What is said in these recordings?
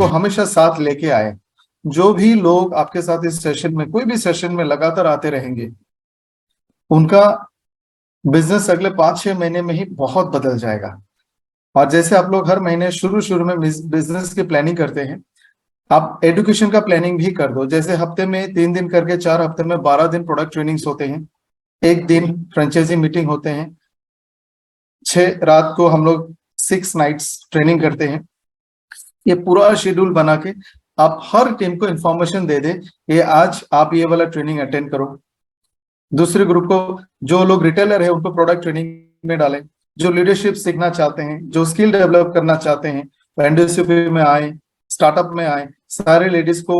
को हमेशा साथ लेके आए। जो भी लोग आपके साथ इस सेशन में, कोई भी सेशन में लगातार आते रहेंगे, उनका बिजनेस अगले 5-6 महीने में ही बहुत बदल जाएगा। और जैसे आप लोग हर महीने शुरू शुरू में बिजनेस की प्लानिंग करते हैं, आप एजुकेशन का प्लानिंग भी कर दो। जैसे हफ्ते में 3 दिन करके 4 हफ्ते में 12 दिन प्रोडक्ट ट्रेनिंग्स होते हैं, 1 दिन फ्रेंचाइजी मीटिंग होते हैं, 6 रात को हम लोग 6 नाइट्स ट्रेनिंग करते हैं। ये पूरा शेड्यूल बना के आप हर टीम को इंफॉर्मेशन दे दें, ये आज आप ये वाला ट्रेनिंग अटेंड करो। दूसरे ग्रुप को, जो लोग रिटेलर है उनको प्रोडक्ट ट्रेनिंग में डालें। जो लीडरशिप सीखना चाहते हैं, जो स्किल डेवलप करना चाहते हैं, वेंडरशिप में आए, स्टार्टअप में आए, सारे लेडीज को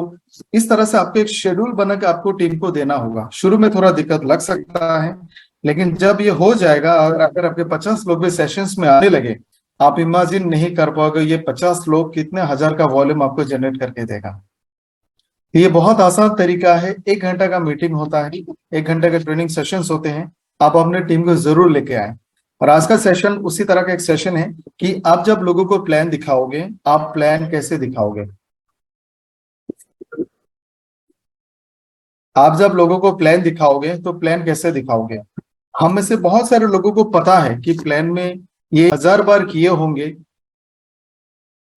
इस तरह से आपको एक शेड्यूल बना के आपको टीम को देना होगा। शुरू में थोड़ा दिक्कत लग सकता है, लेकिन जब ये हो जाएगा और अगर आपके 50 लोग भी सेशंस में आने लगे, आप इमेजिन नहीं कर पाओगे ये 50 लोग कितने हजार का वॉल्यूम आपको जनरेट करके देगा। ये बहुत आसान तरीका है। 1 घंटा का मीटिंग होता है, 1 घंटे के ट्रेनिंग सेशंस होते हैं। आप अपने टीम को जरूर लेके आए। और आज का सेशन उसी तरह का एक सेशन है कि आप जब लोगों को प्लान दिखाओगे, आप प्लान कैसे दिखाओगे। आप जब लोगों को प्लान दिखाओगे तो प्लान कैसे दिखाओगे। हम में से बहुत सारे लोगों को पता है कि प्लान में ये 1000 बार किए होंगे,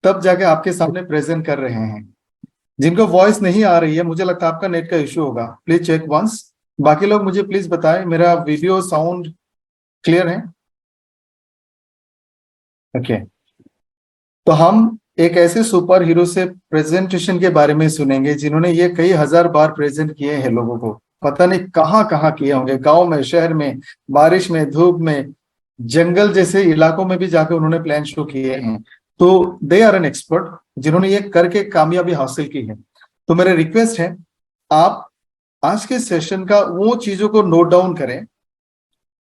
तब जाके आपके सामने प्रेजेंट कर रहे हैं। जिनको वॉइस नहीं आ रही है, मुझे लगता है आपका नेट का इश्यू होगा, प्लीज चेक वंस। बाकी लोग मुझे प्लीज बताएं, मेरा वीडियो साउंड क्लियर है? ओके। तो हम एक ऐसे सुपर हीरो से प्रेजेंटेशन के बारे में सुनेंगे जिन्होंने ये कई हजार बार प्रेजेंट किए हैं लोगों को। पता नहीं कहाँ कहाँ किए होंगे, गांव में, शहर में, बारिश में, धूप में, जंगल जैसे इलाकों में भी जाकर उन्होंने प्लान शो किए हैं। तो दे आर एन एक्सपर्ट जिन्होंने ये करके कामयाबी हासिल की है। तो मेरा रिक्वेस्ट है, आप आज के सेशन का वो चीजों को नोट डाउन करें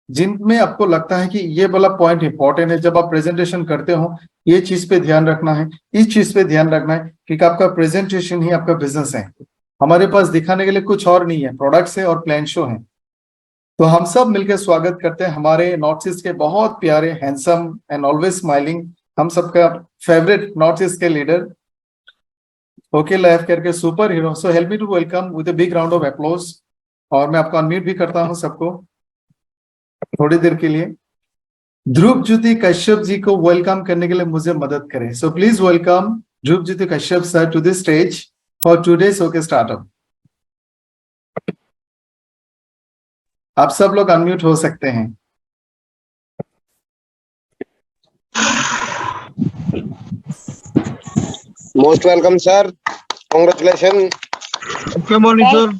जिनमें आपको लगता है कि ये वाला पॉइंट इंपॉर्टेंट है। जब आप प्रेजेंटेशन करते हो, ये चीज पे ध्यान रखना है, इस चीज पे ध्यान रखना है, क्योंकि आपका प्रेजेंटेशन ही आपका बिजनेस है। हमारे पास दिखाने के लिए कुछ और नहीं है, प्रोडक्ट्स है और प्लान शो है। तो हम सब मिलकर स्वागत करते हैं हमारे नॉर्थ ईस्ट के बहुत प्यारे, हैंडसम एंड ऑलवेज स्माइलिंग, हम सबका फेवरेट नॉर्थ ईस्ट के लीडर ओके लाइफ करके super hero. So help me to welcome with a big round of applause. और मैं आपको अनम्यूट भी करता हूं सबको थोड़ी देर के लिए। ध्रुव ज्योति कश्यप जी को वेलकम करने के लिए मुझे मदद करें। So please welcome Dhruv Jyoti Kashyap sir to the stage for today's OK startup. आप सब लोग अनम्यूट हो सकते हैं। Most welcome sir, congratulation. Okay morning sir.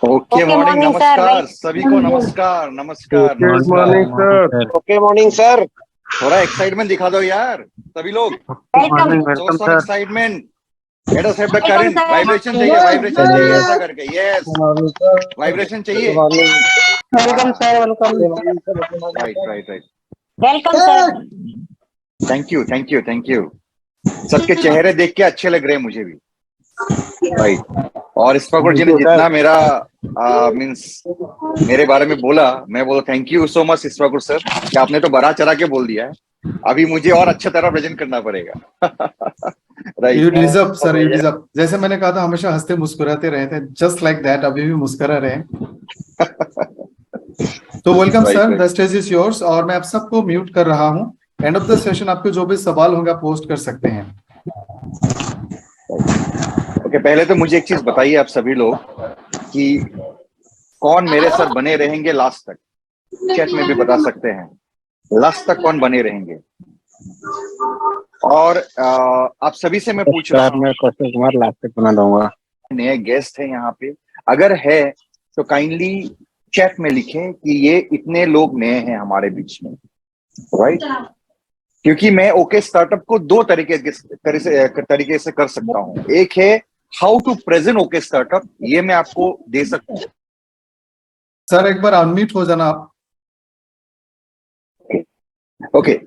Okay morning, नमस्कार सभी को, नमस्कार नमस्कार good morning sir. Okay morning sir. थोड़ा एक्साइटमेंट दिखा दो यार सभी लोग। Welcome sir. Excitement, let us have the current vibration चाहिए, वाइब्रेशन चाहिए ऐसा करके। यस, वाइब्रेशन चाहिए। Welcome sir, welcome. Right right right, welcome sir. Thank you thank you thank you. सबके चेहरे देख के अच्छे लग रहे हैं मुझे भी, राइट। और इस्फाकुर जी ने जितना मेरा मीन्स मेरे बारे में बोला, मैं बोला thank you so much Ishfakur sir, कि आपने तो बड़ा चढ़ा के बोल दिया है। अभी मुझे और अच्छी तरह प्रेजेंट करना पड़ेगा। Right, you deserve sir, you deserve. जैसे मैंने कहा था, हमेशा हंसते मुस्कुराते रहे थे, जस्ट लाइक दैट अभी भी मुस्कुरा रहे हैं। तो welcome sir, the stage is yours. और मैं आप सबको म्यूट कर रहा हूँ। एंड ऑफ द सेशन आपके जो भी सवाल होंगे पोस्ट कर सकते हैं। ओके, पहले तो मुझे एक चीज बताइए आप सभी लोग कि कौन मेरे साथ बने रहेंगे लास्ट तक। चैट में भी बता सकते हैं लास्ट तक कौन बने रहेंगे। और आप सभी से मैं पूछ रहा हूँ, मैं कौशल कुमार लास्ट तक बना दूंगा। नए गेस्ट है यहाँ पे, अगर है तो काइंडली चैट में लिखें कि ये इतने लोग नए हैं हमारे बीच में, राइट। क्योंकि मैं ओके स्टार्टअप को 2 तरीके से कर सकता हूँ। एक है how to present OK startup, ये मैं आपको दे सकता हूँ। सर एक बार अनम्यूट हो जाना आप। ओके,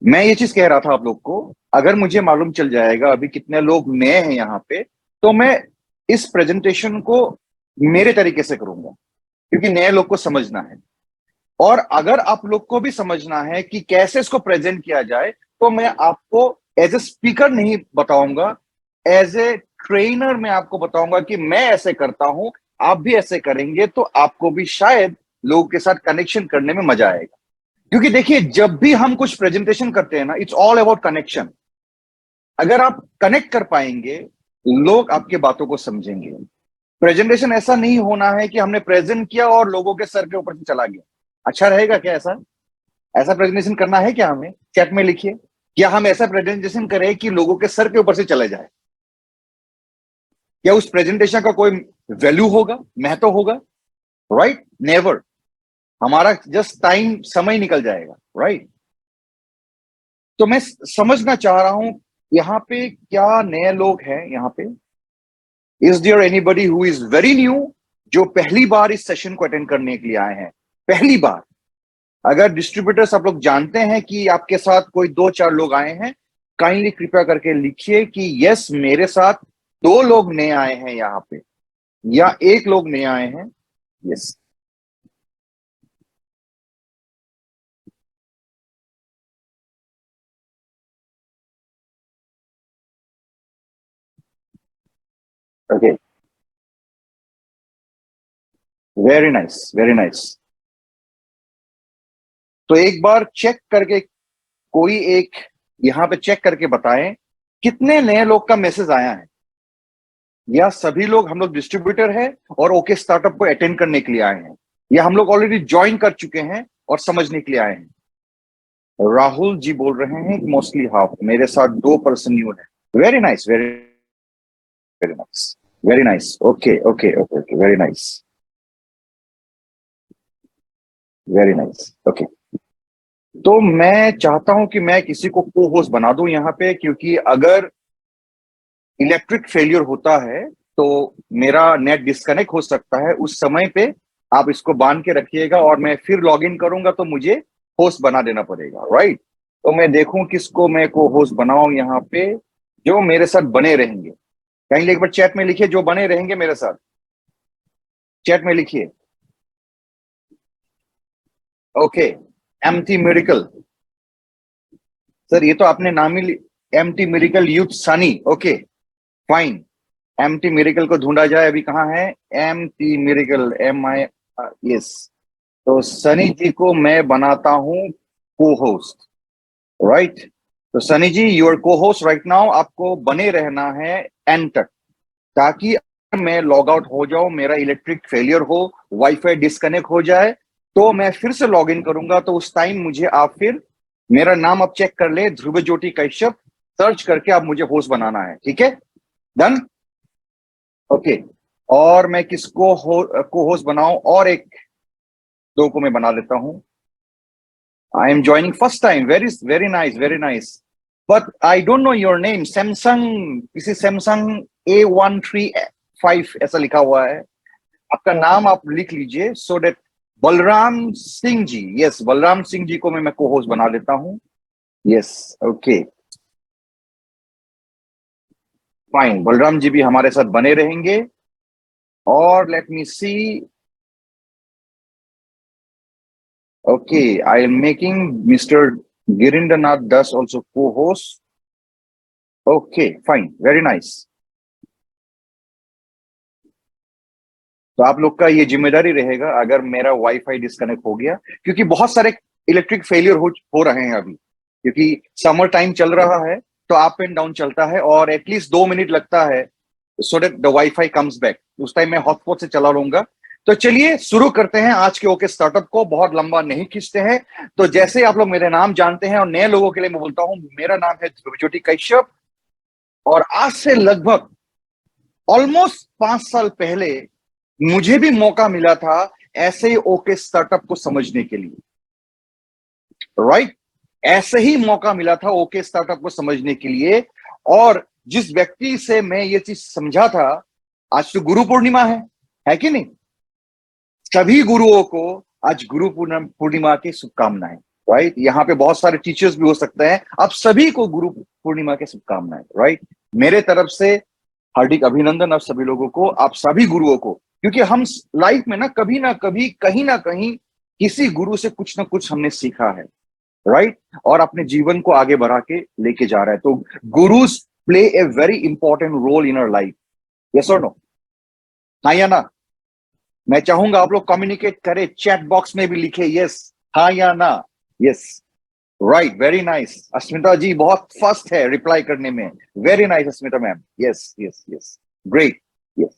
मैं ये चीज कह रहा था आप लोग को, अगर मुझे मालूम चल जाएगा अभी कितने लोग नए हैं यहाँ पे, तो मैं इस प्रेजेंटेशन को मेरे तरीके से करूंगा, क्योंकि नए लोग को समझना है। और अगर आप लोग को भी समझना है कि कैसे इसको प्रेजेंट किया जाए, तो मैं आपको एज ए स्पीकर नहीं बताऊंगा, एज ए ट्रेनर मैं आपको बताऊंगा कि मैं ऐसे करता हूं, आप भी ऐसे करेंगे तो आपको भी शायद लोगों के साथ कनेक्शन करने में मजा आएगा। क्योंकि देखिए, जब भी हम कुछ प्रेजेंटेशन करते हैं ना, इट्स ऑल अबाउट कनेक्शन। अगर आप कनेक्ट कर पाएंगे, लोग आपके बातों को समझेंगे। प्रेजेंटेशन ऐसा नहीं होना है कि हमने प्रेजेंट किया और लोगों के सर के ऊपर से चला गया। अच्छा रहेगा क्या ऐसा? ऐसा प्रेजेंटेशन करना है क्या हमें? चैट में लिखिए, क्या हम ऐसा प्रेजेंटेशन करें कि लोगों के सर के ऊपर से चले जाए? क्या उस प्रेजेंटेशन का कोई वैल्यू होगा, महत्व होगा? राइट? नेवर। हमारा जस्ट टाइम, समय निकल जाएगा। राइट? तो मैं समझना चाह रहा हूं, यहां पे क्या नए लोग हैं यहां पे? Is there anybody who is very new, जो पहली बार इस सेशन को अटेंड करने के लिए आए हैं? पहली बार। अगर डिस्ट्रीब्यूटर्स आप लोग जानते हैं कि आपके साथ कोई 2-4 लोग आए हैं, काइंडली कृपया करके लिखिए कि यस, मेरे साथ 2 लोग नए आए हैं यहां पे, या 1 लोग नए आए हैं। Yes. Okay, very nice, very nice. तो एक बार चेक करके, कोई एक यहां पे चेक करके बताएं कितने नए लोग का मैसेज आया है, या सभी लोग, हम लोग डिस्ट्रीब्यूटर हैं और ओके स्टार्टअप को अटेंड करने के लिए आए हैं, या हम लोग ऑलरेडी ज्वाइन कर चुके हैं और समझने के लिए आए हैं? राहुल जी बोल रहे हैं मोस्टली हाफ, मेरे साथ 2 पर्सन न्यू है। Very nice, very very nice, very nice. Okay okay okay okay, very nice, very nice. Okay, तो मैं चाहता हूं कि मैं किसी को को होस्ट बना दूं यहां पे, क्योंकि अगर इलेक्ट्रिक फेलियर होता है तो मेरा नेट डिस्कनेक्ट हो सकता है। उस समय पे आप इसको बांध के रखिएगा और मैं फिर लॉग इन करूंगा तो मुझे होस्ट बना देना पड़ेगा। राइट? तो मैं देखूं किसको मैं को होस्ट बनाऊं यहाँ पे, जो मेरे साथ बने रहेंगे। कहीं एक बार चैट में लिखिए, जो बने रहेंगे मेरे साथ, चैट में लिखिए। ओके, एमटी मिरेकल सर, ये तो आपने नाम ही, MT miracle youth Sunny. Okay fine, MT miracle को ढूंढा जाए, अभी कहाँ है एमटी मिरेकल? MI, yes. तो सनी जी को मैं बनाता हूं को होस्ट। राइट? तो सनी जी, यूर को होस्ट राइट नाउ। आपको बने रहना है एंड तक, ताकि अगर मैं लॉग आउट हो जाऊं, मेरा इलेक्ट्रिक फेलियर हो, वाईफाई डिस्कनेक्ट हो जाए, तो मैं फिर से लॉग इन करूंगा, तो उस टाइम मुझे आप फिर, मेरा नाम आप चेक कर ले, ध्रुव ज्योति कश्यप, सर्च करके आप मुझे होस्ट बनाना है। ठीक है? डन? ओके। और मैं किसको को होस्ट बनाऊं? और एक 2 को मैं बना लेता हूं। I am joining first time. Very very nice, very nice. But I don't know your name. Samsung, किसी सैमसंग A135 ऐसा लिखा हुआ है। आपका नाम आप लिख लीजिए, so that Balram Singh ji. Yes, Balram Singh ji को मैं को होस्ट बना लेता हूं। Yes, okay fine, Balram ji भी हमारे साथ बने रहेंगे। और let me see, okay, I am making mister Girindranath Das also cohost. Okay fine, very nice. तो आप लोग का ये जिम्मेदारी रहेगा अगर मेरा वाईफाई डिस्कनेक्ट हो गया, क्योंकि बहुत सारे इलेक्ट्रिक फेलियर हो रहे हैं अभी, क्योंकि समर टाइम चल रहा है, तो अप एंड डाउन चलता है और एटलीस्ट 2 मिनट लगता है so that the wifi comes back. उस टाइम मैं हॉटस्पॉट से चला लूंगा। तो चलिए शुरू करते हैं आज के ओके स्टार्टअप को, बहुत लंबा नहीं खींचते हैं। तो जैसे आप लोग मेरे नाम जानते हैं, और नए लोगों के लिए मैं बोलता हूं, मेरा नाम है ध्रुव ज्योति कश्यप, और आज से लगभग ऑलमोस्ट 5 साल पहले मुझे भी मौका मिला था ऐसे ही ओके स्टार्टअप को समझने के लिए। राइट? ऐसे ही मौका मिला था ओके स्टार्टअप को समझने के लिए, और जिस व्यक्ति से मैं ये चीज समझा था, आज तो गुरु पूर्णिमा है कि नहीं? सभी गुरुओं को आज गुरु पूर्णिमा की शुभकामनाएं। राइट? यहाँ पे बहुत सारे टीचर्स भी हो सकते हैं, आप सभी को गुरु पूर्णिमा की शुभकामनाएं। राइट? मेरे तरफ से हार्दिक अभिनंदन आप सभी लोगों को, आप सभी गुरुओं को, क्योंकि हम लाइफ में ना कभी कहीं ना कहीं किसी गुरु से कुछ ना कुछ हमने सीखा है। राइट? और अपने जीवन को आगे बढ़ा के लेके जा रहा है। तो gurus play a very important role in our life. Yes or no? हाँ या ना? मैं चाहूंगा आप लोग कम्युनिकेट करें, चैट बॉक्स में भी लिखे यस, हाँ या ना. Yes, right, very nice. Asmita ji बहुत फास्ट है रिप्लाई करने में. Very nice Asmita ma'am. Yes yes yes, great. Yes.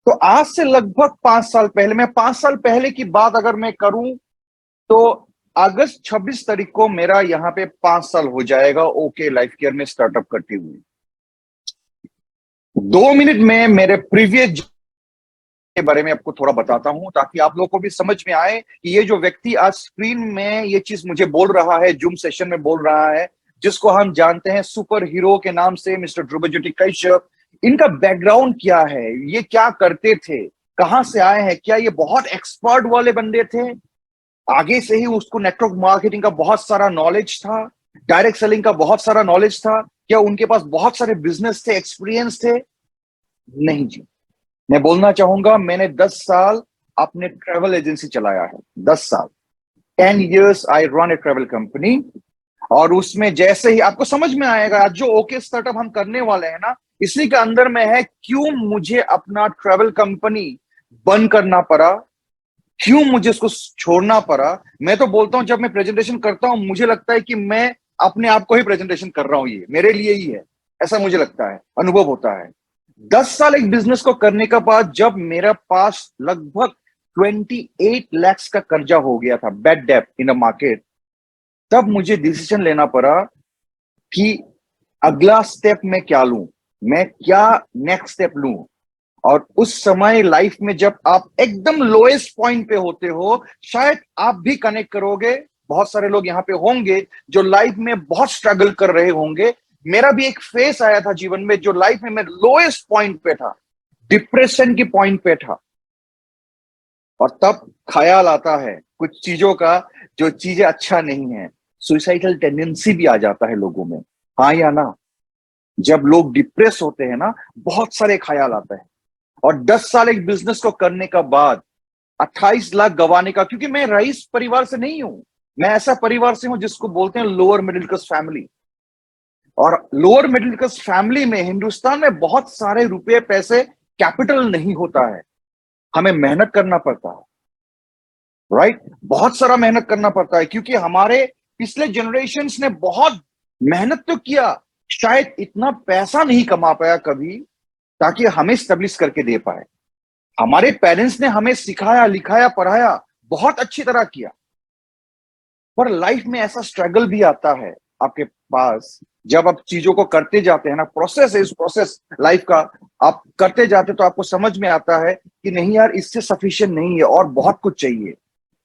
तो आज से लगभग 5 साल पहले, मैं 5 साल पहले की बात अगर मैं करूं तो अगस्त 26 तारीख को मेरा यहाँ पे 5 साल हो जाएगा ओके लाइफ केयर में स्टार्टअप करते हुए. 2 मिनट में मेरे प्रीवियस के बारे में आपको थोड़ा बताता हूं ताकि आप लोगों को भी समझ में आए कि ये जो व्यक्ति आज स्क्रीन में ये चीज मुझे बोल रहा है, जूम सेशन में बोल रहा है, जिसको हम जानते हैं सुपर हीरो के नाम से, मिस्टर ध्रुवज्योति कश्यप, इनका बैकग्राउंड क्या है, ये क्या करते थे, कहां से आए हैं, क्या ये बहुत एक्सपर्ट वाले बंदे थे, आगे से ही उसको नेटवर्क मार्केटिंग का बहुत सारा नॉलेज था, डायरेक्ट सेलिंग का बहुत सारा नॉलेज था, क्या उनके पास बहुत सारे बिजनेस थे, एक्सपीरियंस थे? नहीं जी. मैं बोलना चाहूंगा मैंने 10 साल अपने ट्रैवल एजेंसी चलाया है. 10 साल, 10 years I run A travel company. और उसमें जैसे ही आपको समझ में आएगा आज जो ओके स्टार्टअप हम करने वाले हैं ना, इसी के अंदर में है क्यों मुझे अपना ट्रैवल कंपनी बंद करना पड़ा, क्यों मुझे उसको छोड़ना पड़ा. मैं तो बोलता हूं जब मैं प्रेजेंटेशन करता हूं मुझे लगता है कि मैं अपने आप को ही प्रेजेंटेशन कर रहा हूं, ये मेरे लिए ही है, ऐसा मुझे लगता है, अनुभव होता है. 10 साल एक बिजनेस को करने के बाद जब मेरा पास लगभग 28 lakhs का कर्जा हो गया था, bad debt in the market, तब मुझे डिसीजन लेना पड़ा कि अगला स्टेप मैं क्या लूं, मैं क्या नेक्स्ट स्टेप लूं. और उस समय लाइफ में जब आप एकदम लोएस्ट पॉइंट पे होते हो, शायद आप भी कनेक्ट करोगे, बहुत सारे लोग यहां पे होंगे जो लाइफ में बहुत स्ट्रगल कर रहे होंगे. मेरा भी एक फेस आया था जीवन में जो लाइफ में मैं लोएस्ट पॉइंट पे था, डिप्रेशन की पॉइंट पे था. और तब ख्याल आता है कुछ चीजों का, जो चीजें अच्छा नहीं है, सुसाइडल टेंडेंसी भी आ जाता है लोगों में. हाँ या ना? जब लोग डिप्रेस होते हैं ना, बहुत सारे ख्याल आते हैं. और 10 साल एक बिजनेस को करने का बाद 28 लाख गंवाने का, क्योंकि मैं रईस परिवार से नहीं हूं, मैं ऐसा परिवार से हूं जिसको बोलते हैं लोअर मिडिल क्लास फैमिली. और लोअर मिडिल क्लास फैमिली में हिंदुस्तान में बहुत सारे रुपए पैसे कैपिटल नहीं होता है, हमें मेहनत करना पड़ता है. राइट, बहुत सारा मेहनत करना पड़ता है, क्योंकि हमारे पिछले जनरेशन्स ने बहुत मेहनत तो किया, शायद इतना पैसा नहीं कमा पाया कभी ताकि हमें स्टेब्लिश करके दे पाए. हमारे पेरेंट्स ने हमें सिखाया, लिखाया, पढ़ाया, बहुत अच्छी तरह किया. पर लाइफ में ऐसा स्ट्रगल भी आता है आपके पास, जब आप चीजों को करते जाते हैं ना, प्रोसेस है, इस प्रोसेस लाइफ का आप करते जाते तो आपको समझ में आता है कि नहीं यार, इससे सफिशिएंट नहीं है और बहुत कुछ चाहिए.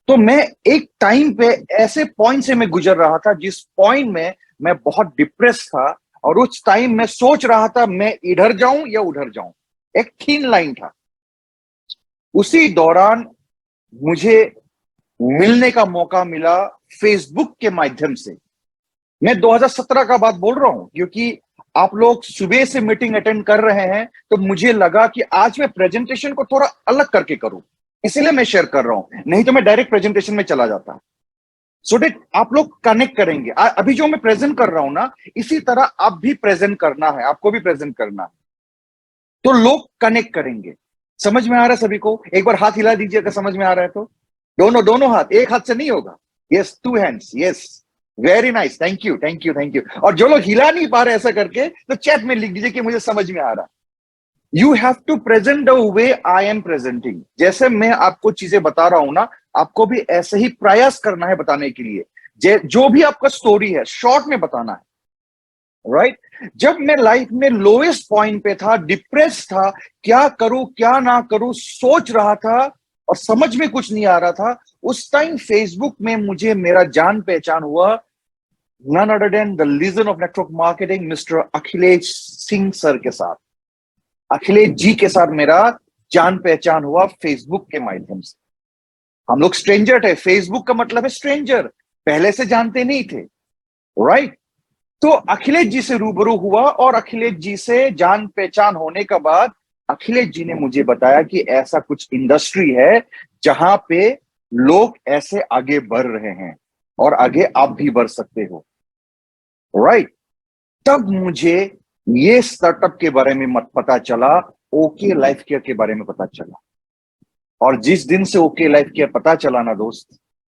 तो मैं एक टाइम पे ऐसे पॉइंट से मैं गुजर रहा था जिस पॉइंट में मैं बहुत डिप्रेस था, और उस टाइम मैं सोच रहा था मैं इधर जाऊं या उधर जाऊं, एक थिन लाइन था. उसी दौरान मुझे मिलने का मौका मिला फेसबुक के माध्यम से. मैं 2017 का बात बोल रहा हूं, क्योंकि आप लोग सुबह से मीटिंग अटेंड कर रहे हैं, तो मुझे लगा कि आज मैं प्रेजेंटेशन को थोड़ा अलग करके करूं, इसलिए मैं शेयर कर रहा हूं, नहीं तो मैं डायरेक्ट प्रेजेंटेशन में चला जाता. सो दैट आप लोग कनेक्ट करेंगे. अभी जो मैं प्रेजेंट कर रहा हूं ना, इसी तरह आप भी प्रेजेंट करना है, आपको भी प्रेजेंट करना है, तो लोग कनेक्ट करेंगे. समझ में आ रहा है सभी को? एक बार हाथ हिला दीजिए अगर समझ में आ रहा है तो. दोनों हाथ, एक हाथ से नहीं होगा. Yes, 2 hands. Yes, very nice, thank you thank you thank you. और जो लोग हिला नहीं पा रहे ऐसा करके, तो चैट में लिख दीजिए कि मुझे समझ में आ रहा. You have to present the way I am presenting. जैसे मैं आपको चीजें बता रहा हूं ना, आपको भी ऐसे ही प्रयास करना है बताने के लिए. जो भी आपका स्टोरी है शॉर्ट में बताना है. राइट? जब मैं लाइफ में लोएस्ट पॉइंट पे था, डिप्रेस था, क्या करूं क्या ना करूं सोच रहा था और समझ में कुछ नहीं आ रहा था, उस टाइम फेसबुक में मुझे मेरा जान पहचान हुआ, none other than the legend of network marketing, mister Akhilesh Singh sir के साथ, अखिलेश जी के साथ मेरा जान पहचान हुआ फेसबुक के माध्यम से. हम लोग स्ट्रेंजर थे, फेसबुक का मतलब है स्ट्रेंजर, पहले से जानते नहीं थे. राइट? तो अखिलेश जी से रूबरू हुआ, और अखिलेश जी से जान पहचान होने के बाद अखिलेश जी ने मुझे बताया कि ऐसा कुछ इंडस्ट्री है जहां पे लोग ऐसे आगे बढ़ रहे हैं, और आगे आप भी बढ़ सकते हो. राइट? तब मुझे ये स्टार्टअप के बारे में मत पता चला, ओके लाइफ केयर के बारे में पता चला। और जिस दिन से ओके लाइफ केयर पता चला ना दोस्त,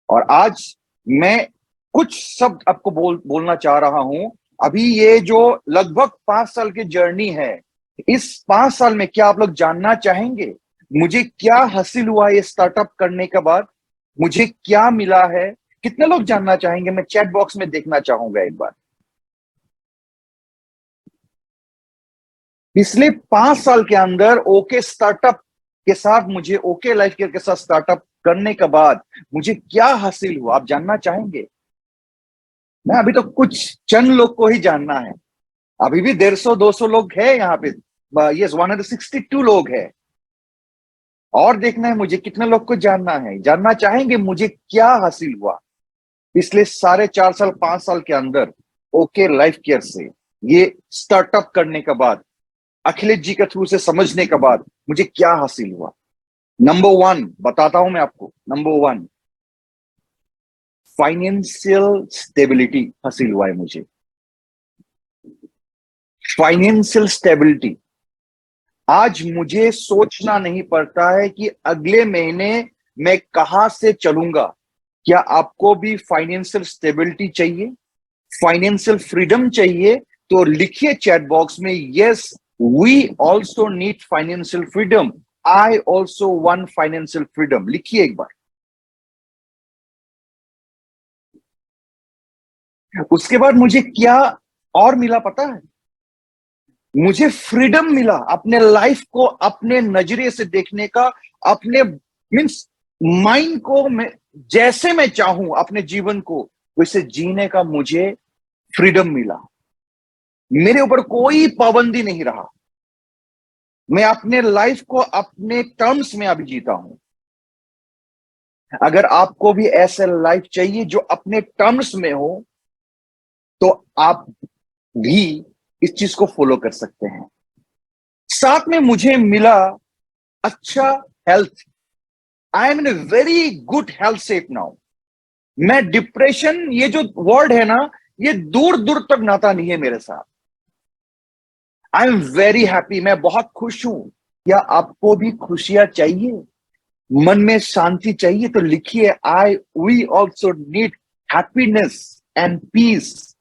और आज मैं कुछ शब्द आपको बोलना चाह रहा हूं। अभी ये जो लगभग 5 साल की जर्नी है, इस 5 साल में क्या आप लोग जानना चाहेंगे मुझे क्या हासिल हुआ ये स्टार्टअप करने के बाद, मुझे क्या मिला है? कितने लोग जानना चाहेंगे? मैं चैट बॉक्स में देखना चाहूंगा एक बार। पिछले 5 साल के अंदर ओके स्टार्टअप के साथ, मुझे ओके लाइफ केयर के साथ स्टार्टअप करने के बाद मुझे क्या हासिल हुआ, आप जानना चाहेंगे? मैं अभी तो कुछ चंद लोग को ही जानना है। अभी भी 150-200 लोग हैं यहाँ पे। यस, 162 लोग हैं। और देखना है मुझे कितने लोग को जानना है। जानना चाहेंगे मुझे क्या हासिल हुआ पिछले 4.5 साल 5 साल के अंदर ओके लाइफ केयर से, ये स्टार्टअप करने के बाद, अखिलेश जी के थ्रू से समझने के बाद मुझे क्या हासिल हुआ। नंबर 1 बताता हूं मैं आपको। नंबर 1, फाइनेंशियल स्टेबिलिटी हासिल हुआ है मुझे। Financial stability. आज मुझे सोचना नहीं पड़ता है कि अगले महीने मैं कहां से चलूंगा। क्या आपको भी फाइनेंशियल स्टेबिलिटी चाहिए, फाइनेंशियल फ्रीडम चाहिए? तो लिखिए चैट बॉक्स में, yes we also need financial freedom, I also want financial freedom. लिखिए एक बार। उसके बाद मुझे क्या और मिला पता है? मुझे फ्रीडम मिला अपने लाइफ को अपने नजरिए से देखने का, अपने मीन्स माइंड को मैं जैसे मैं चाहूं अपने जीवन को वैसे जीने का मुझे फ्रीडम मिला। मेरे ऊपर कोई पाबंदी नहीं रहा। मैं अपने लाइफ को अपने टर्म्स में अभी जीता हूं। अगर आपको भी ऐसे लाइफ चाहिए जो अपने टर्म्स में हो, तो आप भी इस चीज को फॉलो कर सकते हैं। साथ में मुझे मिला अच्छा health. I am in a very good health shape now. मैं डिप्रेशन, ये जो वर्ड है ना, ये दूर दूर तक नाता नहीं है मेरे साथ। आई एम वेरी हैप्पी, मैं बहुत खुश हूं। क्या आपको भी खुशियां चाहिए, मन में शांति चाहिए? तो लिखिए, we also need happiness and peace.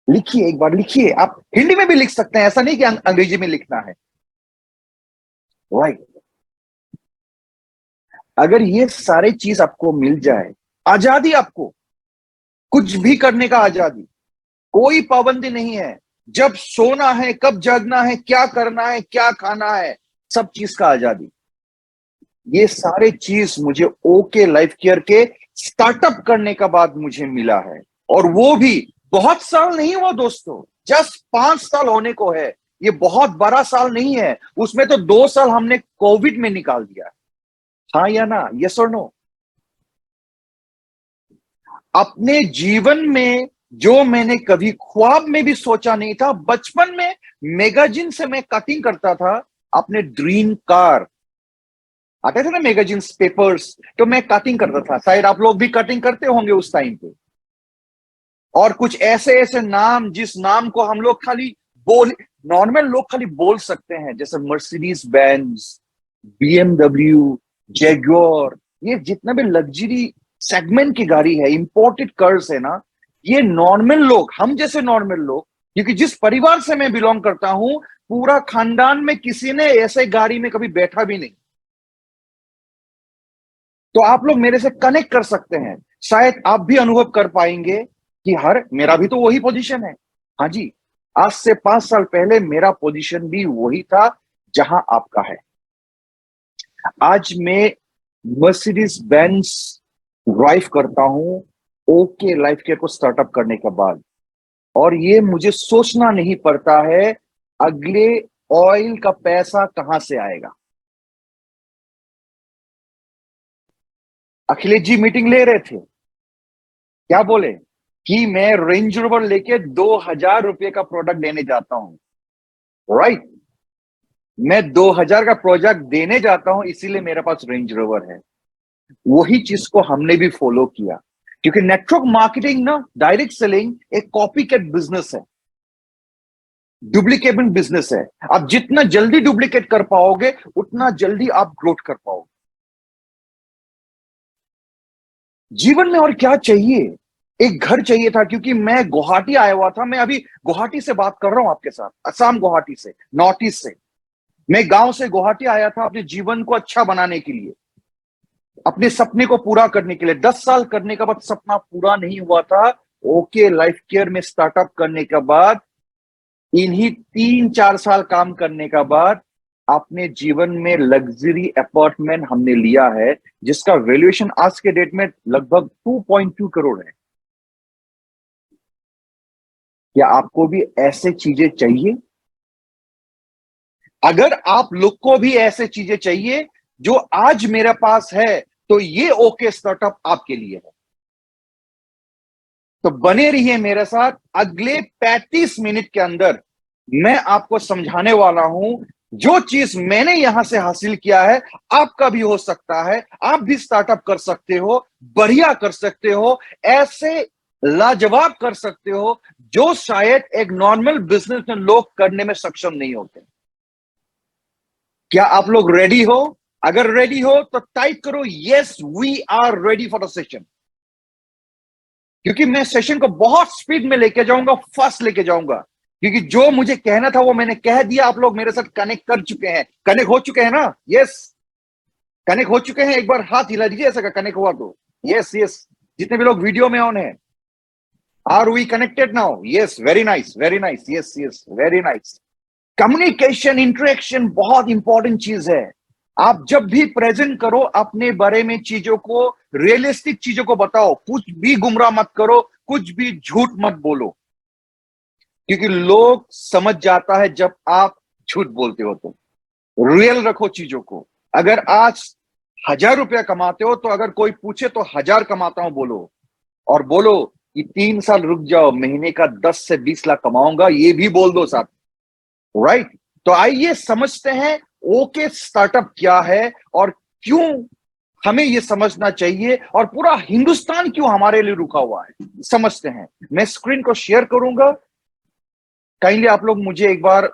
लिखिए एक बार, लिखिए। आप हिंदी में भी लिख सकते हैं, ऐसा नहीं कि अंग्रेजी में लिखना है। राइट। अगर ये सारे चीज आपको मिल जाए, आजादी, आपको कुछ भी करने का आजादी, कोई पाबंदी नहीं है। जब सोना है, कब जागना है, क्या करना है, क्या खाना है, सब चीज का आजादी। ये सारे चीज मुझे ओके लाइफ केयर के स्टार्टअप करने का बाद मुझे मिला है। और वो भी बहुत साल नहीं हुआ दोस्तों, जस्ट 5 साल होने को है। ये बहुत बड़ा साल नहीं है। उसमें तो 2 साल हमने कोविड में निकाल दिया। हाँ या ना, यस और नो? अपने जीवन में जो मैंने कभी ख्वाब में भी सोचा नहीं था। बचपन में मैगजीन से मैं कटिंग करता था अपने ड्रीम कार। आते थे ना मैगजीन्स, पेपर्स, तो मैं कटिंग करता था। शायद आप लोग भी कटिंग करते होंगे उस टाइम पे। और कुछ ऐसे ऐसे नाम, जिस नाम को हम लोग खाली नॉर्मल लोग खाली बोल सकते हैं, जैसे मर्सिडीज बेंज, बीएमडब्ल्यू, जैगुआर, ये जितना भी लग्जरी सेगमेंट की गाड़ी है, इंपोर्टेड कार्स है ना, ये नॉर्मल लोग, हम जैसे नॉर्मल लोग, क्योंकि जिस परिवार से मैं बिलोंग करता हूं, पूरा खानदान में किसी ने ऐसे गाड़ी में कभी बैठा भी नहीं। तो आप लोग मेरे से कनेक्ट कर सकते हैं। शायद आप भी अनुभव कर पाएंगे कि मेरा भी तो वही पोजीशन है। हाँ जी, आज से 5 साल पहले मेरा पोजीशन भी वही था जहां आपका है। आज मैं मर्सिडीज बेंज ड्राइव करता हूं ओके लाइफ केयर को स्टार्टअप करने के बाद। और ये मुझे सोचना नहीं पड़ता है अगले ऑयल का पैसा कहां से आएगा। अखिलेश जी मीटिंग ले रहे थे, क्या बोले कि मैं रेंज रोवर लेके 2000 रुपए का प्रोडक्ट देने जाता हूं। राइट, मैं 2000 का प्रोडक्ट देने जाता हूं, इसीलिए मेरे पास रेंज रोवर है। वही चीज को हमने भी फॉलो किया, क्योंकि नेटवर्क मार्केटिंग ना, डायरेक्ट सेलिंग एक कॉपी कैट बिजनेस है। डुप्लीकेट बिजनेस है। आप जितना जल्दी डुप्लीकेट कर पाओगे उतना जल्दी आप ग्रोथ कर पाओगे जीवन में। और क्या चाहिए? एक घर चाहिए था, क्योंकि मैं गुवाहाटी आया हुआ था। मैं अभी गुवाहाटी से बात कर रहा हूं आपके साथ, असम गुवाहाटी से, नॉर्थ ईस्ट से। मैं गांव से गुवाहाटी आया था अपने जीवन को अच्छा बनाने के लिए, अपने सपने को पूरा करने के लिए। 10 साल करने के बाद सपना पूरा नहीं हुआ था। ओके लाइफ केयर में स्टार्टअप करने के बाद, इन्हीं 3-4 साल काम करने के बाद अपने जीवन में लग्जरी अपार्टमेंट हमने लिया है, जिसका वैल्यूएशन आज के डेट में लगभग 2.2 करोड़ है। क्या आपको भी ऐसे चीजें चाहिए? अगर आप लोग को भी ऐसे चीजें चाहिए जो आज मेरे पास है, तो ये ओके स्टार्टअप आपके लिए है। तो बने रहिए मेरे साथ। अगले 35 मिनट के अंदर मैं आपको समझाने वाला हूं, जो चीज मैंने यहां से हासिल किया है आपका भी हो सकता है। आप भी स्टार्टअप कर सकते हो, बढ़िया कर सकते हो, ऐसे लाजवाब कर सकते हो जो शायद एक नॉर्मल बिजनेस में लोग करने में सक्षम नहीं होते। क्या आप लोग रेडी हो? अगर रेडी हो तो टाइप करो yes we are ready for the session. क्योंकि मैं सेशन को बहुत स्पीड में लेके जाऊंगा, फास्ट लेके जाऊंगा, क्योंकि जो मुझे कहना था वो मैंने कह दिया। आप लोग मेरे साथ कनेक्ट कर चुके हैं, कनेक्ट हो चुके हैं ना? यस, कनेक्ट हो चुके हैं? एक बार हाथ हिला दीजिए ऐसा कनेक्ट हुआ तो। यस यस, जितने भी लोग वीडियो में ऑन है, are we connected now? Yes, very nice, very nice, yes yes, very nice. Communication, interaction बहुत इंपॉर्टेंट चीज है। आप जब भी प्रेजेंट करो अपने बारे में चीजों को, रियलिस्टिक चीजों को बताओ, कुछ भी गुमराह मत करो, कुछ भी झूठ मत बोलो, क्योंकि लोग समझ जाता है जब आप झूठ बोलते हो। तो रियल रखो चीजों को। अगर आज 1000 रुपया कमाते हो तो अगर कोई पूछे तो 1000 कमाता हूं बोलो, और बोलो कि 3 साल रुक जाओ, महीने का 10 से 20 लाख कमाऊंगा, ये भी बोल दो साथ। राइट? तो आइए समझते हैं ओके स्टार्टअप क्या है और क्यों हमें यह समझना चाहिए, और पूरा हिंदुस्तान क्यों हमारे लिए रुका हुआ है, समझते हैं। मैं स्क्रीन को शेयर करूंगा। काइंडली आप लोग मुझे एक बार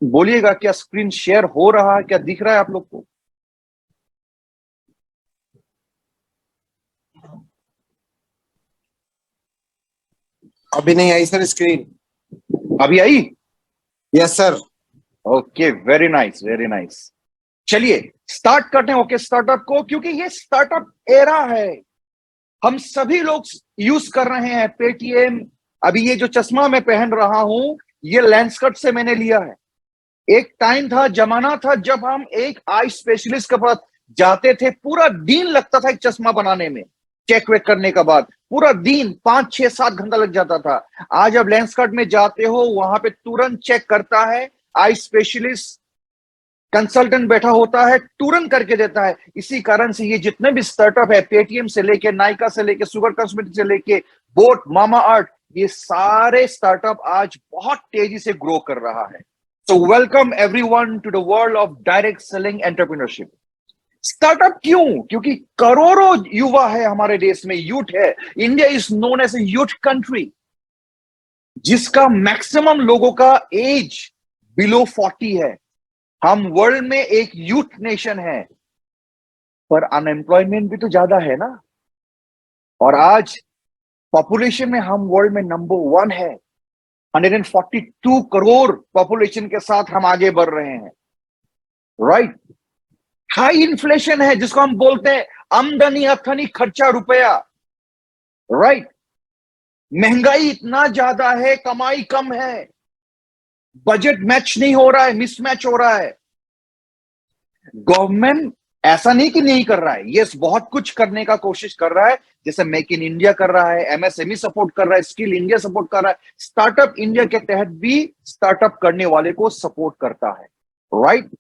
बोलिएगा, क्या स्क्रीन शेयर हो रहा है? क्या दिख रहा है आप लोग को? अभी नहीं आई सर स्क्रीन। अभी आई? Yes sir. Okay, very nice, very nice. चलिए स्टार्ट करते हैं ओके स्टार्टअप को, क्योंकि ये स्टार्टअप एरा है। हम सभी लोग यूज कर रहे हैं पेटीएम। अभी ये जो चश्मा मैं पहन रहा हूं, ये लेंसकार्ट से मैंने लिया है। एक टाइम था, जमाना था, जब हम एक आई स्पेशलिस्ट के पास जाते थे, पूरा दिन लगता था एक चश्मा बनाने में। चेक वेक करने के बाद पूरा दिन 5-6-7 घंटा लग जाता था। आज अब लेंसकार्ट में जाते हो, वहां पे तुरंत चेक करता है आई स्पेशलिस्ट, कंसल्टेंट बैठा होता है, तुरंत करके देता है। इसी कारण से ये जितने भी स्टार्टअप है, पेटीएम से लेके, नायका से लेके, सुगर कॉस्मेटिक से लेके, बोट, मामा अर्थ, ये सारे स्टार्टअप आज बहुत तेजी से ग्रो कर रहा है। So welcome everyone to the world of direct selling entrepreneurship. Startup क्यों? क्योंकि करोड़ों युवा है हमारे देश में, यूथ है। India is known as a youth country, जिसका मैक्सिमम लोगों का एज बिलो 40 है। हम वर्ल्ड में एक यूथ नेशन है, पर अनएम्प्लॉयमेंट भी तो ज्यादा है ना। और आज पॉपुलेशन में हम वर्ल्ड में नंबर 1 है। 142 करोड़ पॉपुलेशन के साथ हम आगे बढ़ रहे हैं। राइट? हाई इन्फ्लेशन है, जिसको हम बोलते हैं आमदनी अथनी खर्चा रुपया। राइट? महंगाई इतना ज्यादा है, कमाई कम है, बजट मैच नहीं हो रहा है, मिसमैच हो रहा है। गवर्नमेंट ऐसा नहीं कि नहीं कर रहा है, यस, बहुत कुछ करने का कोशिश कर रहा है, जैसे मेक इन इंडिया कर रहा है, एमएसएमई सपोर्ट कर रहा है, स्किल इंडिया सपोर्ट कर रहा है, स्टार्टअप इंडिया के तहत भी स्टार्टअप करने वाले को सपोर्ट करता है। राइट?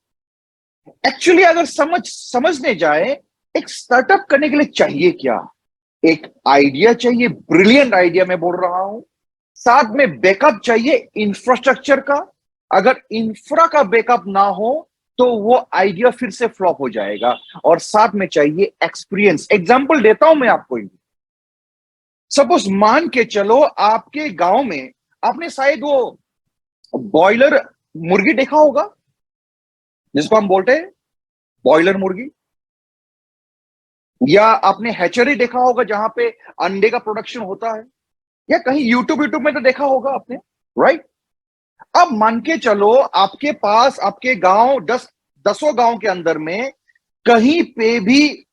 एक्चुअली अगर समझने जाए, एक स्टार्टअप करने के लिए चाहिए क्या? एक आइडिया चाहिए, ब्रिलियंट आइडिया मैं बोल रहा हूं। साथ में बैकअप चाहिए इंफ्रास्ट्रक्चर का। अगर इंफ्रा का बैकअप ना हो तो वो आइडिया फिर से फ्लॉप हो जाएगा। और साथ में चाहिए एक्सपीरियंस। एग्जांपल देता हूं मैं आपको। सपोज मान के चलो, आपके गांव में आपने शायद वो बॉयलर मुर्गी देखा होगा, जिसको हम बोलते हैं बॉयलर मुर्गी, या आपने हैचरी देखा होगा जहां पे अंडे का प्रोडक्शन होता है, या कहीं यूट्यूब में तो देखा होगा आपने, राइट? अब मान के चलो आपके पास आपके गांव दसों गांव के अंदर में कहीं पे भी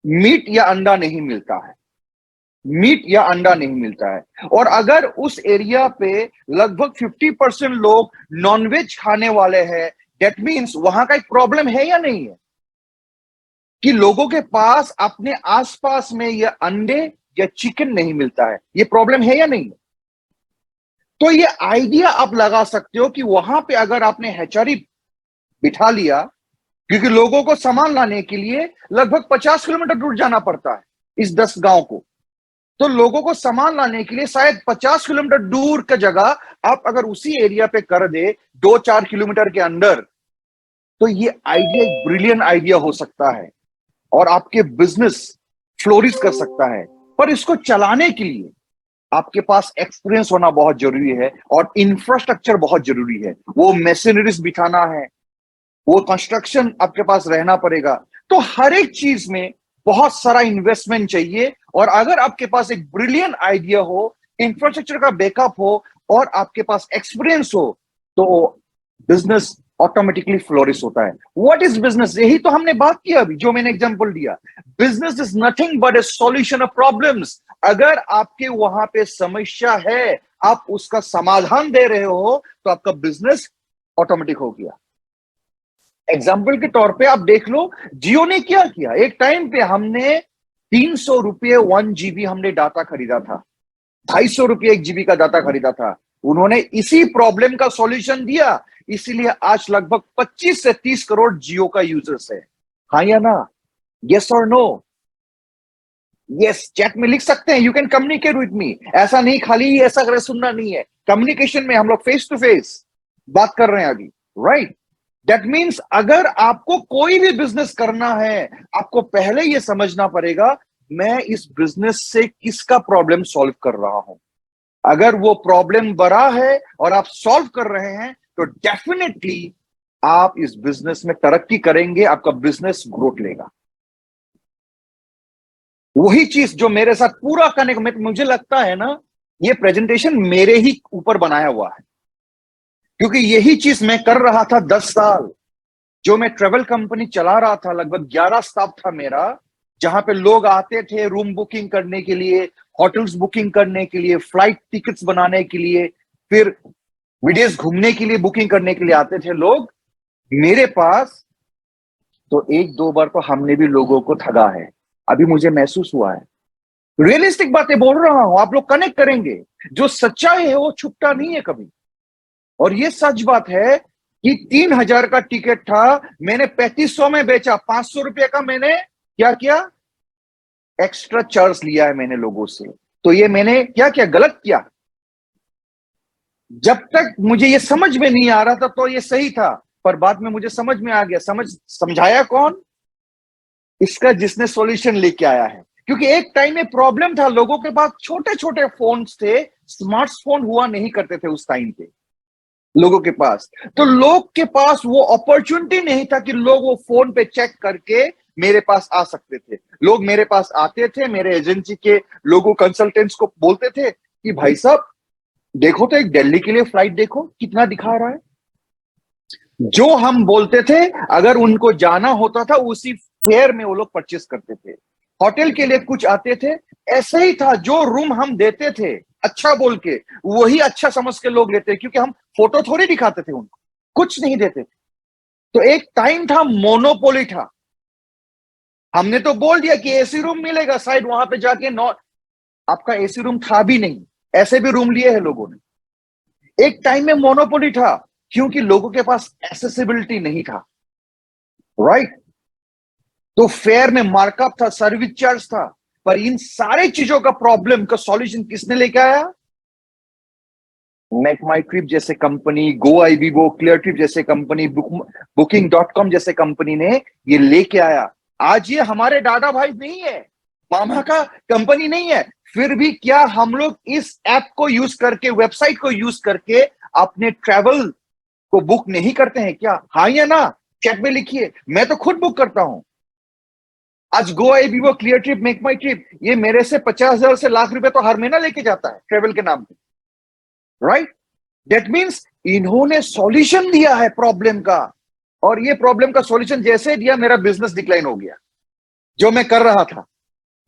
मीट या अंडा नहीं मिलता है, मीट या अंडा नहीं मिलता है, और अगर उस एरिया पे लगभग 50% लोग नॉनवेज खाने वाले हैं, दैट मीन्स वहां का एक प्रॉब्लम है या नहीं है कि लोगों के पास अपने आसपास में ये अंडे या चिकन नहीं मिलता है, ये प्रॉब्लम है या नहीं है? तो ये आइडिया आप लगा सकते हो कि वहां पे अगर आपने हैचरी बिठा लिया, क्योंकि लोगों को सामान लाने के लिए लगभग 50 किलोमीटर दूर जाना पड़ता है इस 10 गांव को, तो लोगों को सामान लाने के लिए शायद 50 किलोमीटर दूर का जगह आप अगर उसी एरिया पे कर दे 2-4 किलोमीटर के अंदर, तो ये आइडिया एक ब्रिलियंट आइडिया हो सकता है और आपके बिजनेस फ्लोरिश कर सकता है। पर इसको चलाने के लिए आपके पास एक्सपीरियंस होना बहुत जरूरी है और इंफ्रास्ट्रक्चर बहुत जरूरी है। वो मशीनरीज बिठाना है, वो कंस्ट्रक्शन आपके पास रहना पड़ेगा। तो हर एक चीज में बहुत सारा इन्वेस्टमेंट चाहिए, और अगर आपके पास एक ब्रिलियंट आइडिया हो, इंफ्रास्ट्रक्चर का बैकअप हो और आपके पास एक्सपीरियंस हो, तो बिजनेस ऑटोमेटिकली फ्लोरिश होता है। What is business? यही तो हमने बात किया अभी, जो मैंने एग्जांपल दिया। Business is nothing but A solution of problems. अगर आपके वहां पे समस्या है, आप उसका समाधान दे रहे हो, तो आपका बिजनेस ऑटोमेटिक हो गया। एग्जाम्पल के तौर पे आप देख लो, जियो ने क्या किया। एक टाइम पे हमने 300 रुपये 1 GB हमने डाटा खरीदा था, 250 रुपये 1 GB का डाटा खरीदा था। उन्होंने इसी प्रॉब्लम का सॉल्यूशन दिया, इसीलिए आज लगभग 25 से 30 करोड़ जियो का यूजर्स है। हाँ या ना? यस और नो? यस, चैट में लिख सकते हैं। You can communicate with me. ऐसा नहीं खाली ऐसा करे सुनना नहीं है, कम्युनिकेशन में हम लोग फेस टू फेस बात कर रहे हैं अभी, राइट? दैट मीन्स अगर आपको कोई भी बिजनेस करना है, आपको पहले यह समझना पड़ेगा मैं इस बिजनेस से किसका प्रॉब्लम सॉल्व कर रहा हूं। अगर वो प्रॉब्लम बड़ा है और आप सॉल्व कर रहे हैं, तो डेफिनेटली आप इस बिजनेस में तरक्की करेंगे, आपका बिजनेस ग्रोथ लेगा। वही चीज जो मेरे साथ पूरा करने को मुझे लगता है ना, ये प्रेजेंटेशन मेरे ही ऊपर बनाया हुआ है, क्योंकि यही चीज मैं कर रहा था 10 साल। जो मैं ट्रेवल कंपनी चला रहा था, लगभग 11 स्टाफ था मेरा, जहां पे लोग आते थे रूम बुकिंग करने के लिए, होटल्स बुकिंग करने के लिए, फ्लाइट टिकट्स बनाने के लिए, फिर विदेश घूमने के लिए बुकिंग करने के लिए आते थे लोग मेरे पास। तो 1-2 बार तो हमने भी लोगों को ठगा है, अभी मुझे महसूस हुआ है। रियलिस्टिक बातें बोल रहा हूं, आप लोग कनेक्ट करेंगे। जो सच्चाई है वो छुपता नहीं है कभी। और ये सच बात है कि 3000 का टिकट था, मैंने 3500 में बेचा। 500 रुपये का मैंने क्या किया? एक्स्ट्रा चार्ज लिया है मैंने लोगों से। तो ये मैंने क्या किया? गलत किया। जब तक मुझे ये समझ में नहीं आ रहा था तो ये सही था, पर बाद में मुझे समझ में आ गया। समझाया कौन? इसका जिसने सॉल्यूशन लेके आया है। क्योंकि एक टाइम में प्रॉब्लम था, लोगों के पास छोटे छोटे फोन्स थे, स्मार्टफोन हुआ नहीं करते थे उस टाइम पे लोगों के पास। तो लोग के पास वो अपॉर्चुनिटी नहीं था कि लोग वो फोन पे चेक करके मेरे पास आ सकते थे। लोग मेरे पास आते थे, मेरे एजेंसी के लोगों कंसल्टेंट्स को बोलते थे कि भाई साहब देखो तो एक दिल्ली के लिए फ्लाइट देखो कितना दिखा रहा है। जो हम बोलते थे, अगर उनको जाना होता था उसी फेयर में वो लोग परचेस करते थे। होटल के लिए कुछ आते थे, ऐसे ही था। जो रूम हम देते थे अच्छा बोल के, वही अच्छा समझ के लोग लेते, क्योंकि हम फोटो थोड़ी दिखाते थे उनको, कुछ नहीं देते थे। तो एक टाइम था, मोनोपोली था। हमने तो बोल दिया कि एसी रूम मिलेगा, शायद वहां पे जाके आपका एसी रूम था भी नहीं, ऐसे भी रूम लिए हैं लोगों ने। एक टाइम में मोनोपोली था, क्योंकि लोगों के पास एक्सेसिबिलिटी नहीं था, राइट? तो फेयर में मार्कअप था, सर्विस चार्ज था। पर इन सारे चीजों का प्रॉब्लम का सॉल्यूशन किसने लेके आया? मेक माई ट्रिप जैसे कंपनी, गो आईबीबो, क्लियर ट्रिप जैसे कंपनी, Booking.com जैसे कंपनी ने ये लेके आया। आज ये हमारे दादा भाई नहीं है, मामा का कंपनी नहीं है, फिर भी क्या हम लोग इस ऐप को यूज करके, वेबसाइट को यूज करके अपने ट्रैवल को बुक नहीं करते हैं क्या? हाँ या ना? चैट में लिखिए। मैं तो खुद बुक करता हूं। आज गो आई वो क्लियर ट्रिप, मेक माई ट्रिप, ये मेरे से 50,000 से लाख रुपए तो हर महीना लेके जाता है ट्रेवल के नाम पे, राइट? दैट मीन्स इन्होंने सॉल्यूशन दिया है प्रॉब्लम का, और ये प्रॉब्लम का सॉल्यूशन जैसे दिया, मेरा बिजनेस डिक्लाइन हो गया जो मैं कर रहा था।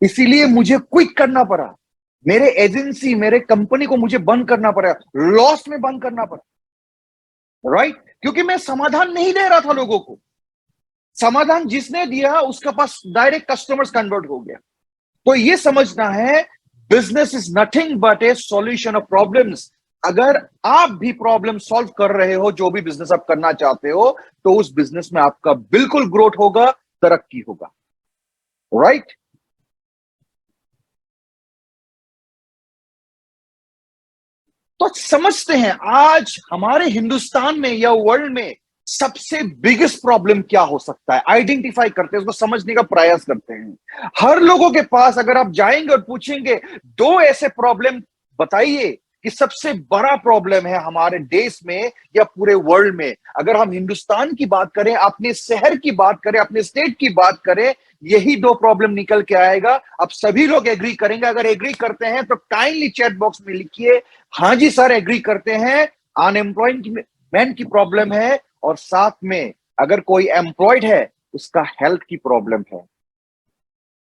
इसीलिए मुझे क्विट करना पड़ा, मेरे एजेंसी, मेरे कंपनी को मुझे बंद करना पड़ा, लॉस में बंद करना पड़ा, राइट? क्योंकि मैं समाधान नहीं दे रहा था लोगों को। समाधान जिसने दिया उसका पास डायरेक्ट कस्टमर्स कन्वर्ट हो गया। तो ये समझना है, business is nothing but A solution of problems. अगर आप भी प्रॉब्लम सॉल्व कर रहे हो, जो भी बिजनेस आप करना चाहते हो, तो उस बिजनेस में आपका बिल्कुल ग्रोथ होगा, तरक्की होगा, राइट? तो समझते हैं आज हमारे हिंदुस्तान में या वर्ल्ड में सबसे बिगेस्ट प्रॉब्लम क्या हो सकता है, आइडेंटिफाई करते हैं, उसको समझने का प्रयास करते हैं। हर लोगों के पास अगर आप जाएंगे और पूछेंगे 2 ऐसे प्रॉब्लम बताइए कि सबसे बड़ा प्रॉब्लम है हमारे देश में या पूरे वर्ल्ड में। अगर हम हिंदुस्तान की बात करें, अपने शहर की बात करें, अपने स्टेट की बात करें, यही 2 प्रॉब्लम निकल के आएगा। अब सभी लोग एग्री करेंगे। अगर एग्री करते हैं तो काइंडली चैट बॉक्स में लिखिए, हाँ जी सर एग्री करते हैं, अनएम्प्लॉयमेंट की प्रॉब्लम है, और साथ में अगर कोई एम्प्लॉयड है उसका हेल्थ की प्रॉब्लम है।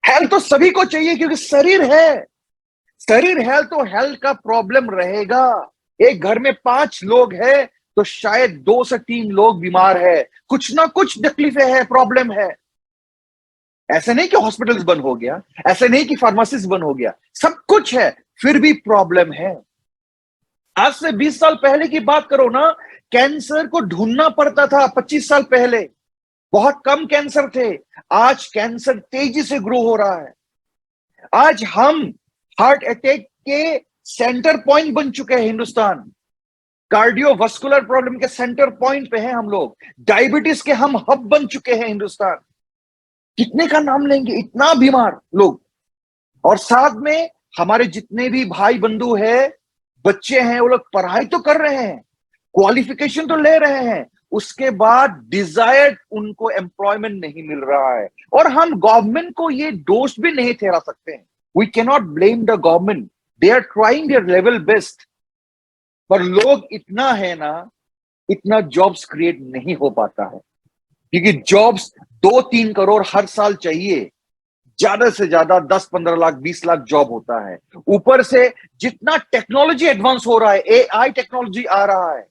हेल्थ तो सभी को चाहिए क्योंकि शरीर है, शरीर हेल्थ तो हेल्थ का प्रॉब्लम रहेगा। एक घर में 5 लोग हैं तो शायद 2 से 3 लोग बीमार है, कुछ ना कुछ तकलीफें है, प्रॉब्लम है। ऐसे नहीं कि हॉस्पिटल्स बंद हो गया, ऐसे नहीं कि फार्मेसीज बंद हो गया, सब कुछ है, फिर भी प्रॉब्लम है। आज से 20 साल पहले की बात करो ना, कैंसर को ढूंढना पड़ता था। 25 साल पहले बहुत कम कैंसर थे, आज कैंसर तेजी से ग्रो हो रहा है। आज हम हार्ट अटैक के सेंटर पॉइंट बन चुके हैं हिंदुस्तान, कार्डियोवास्कुलर प्रॉब्लम के सेंटर पॉइंट पे हैं हम लोग, डायबिटीज के हम हब बन चुके हैं हिंदुस्तान। कितने का नाम लेंगे, इतना बीमार लोग। और साथ में हमारे जितने भी भाई बंधु है, बच्चे हैं, वो लोग पढ़ाई तो कर रहे हैं, क्वालिफिकेशन तो ले रहे हैं, उसके बाद डिजायर्ड उनको एम्प्लॉयमेंट नहीं मिल रहा है। और हम गवर्नमेंट को ये दोष भी नहीं ठहरा सकते हैं। We can not blame the government, they are trying their level best, पर लोग इतना है ना, इतना जॉब्स क्रिएट नहीं हो पाता है, क्योंकि जॉब्स 2-3 करोड़ हर साल चाहिए, ज्यादा से ज्यादा 10-15 लाख 20 लाख जॉब होता है। ऊपर से जितना टेक्नोलॉजी एडवांस हो रहा है, एआई टेक्नोलॉजी आ रहा है,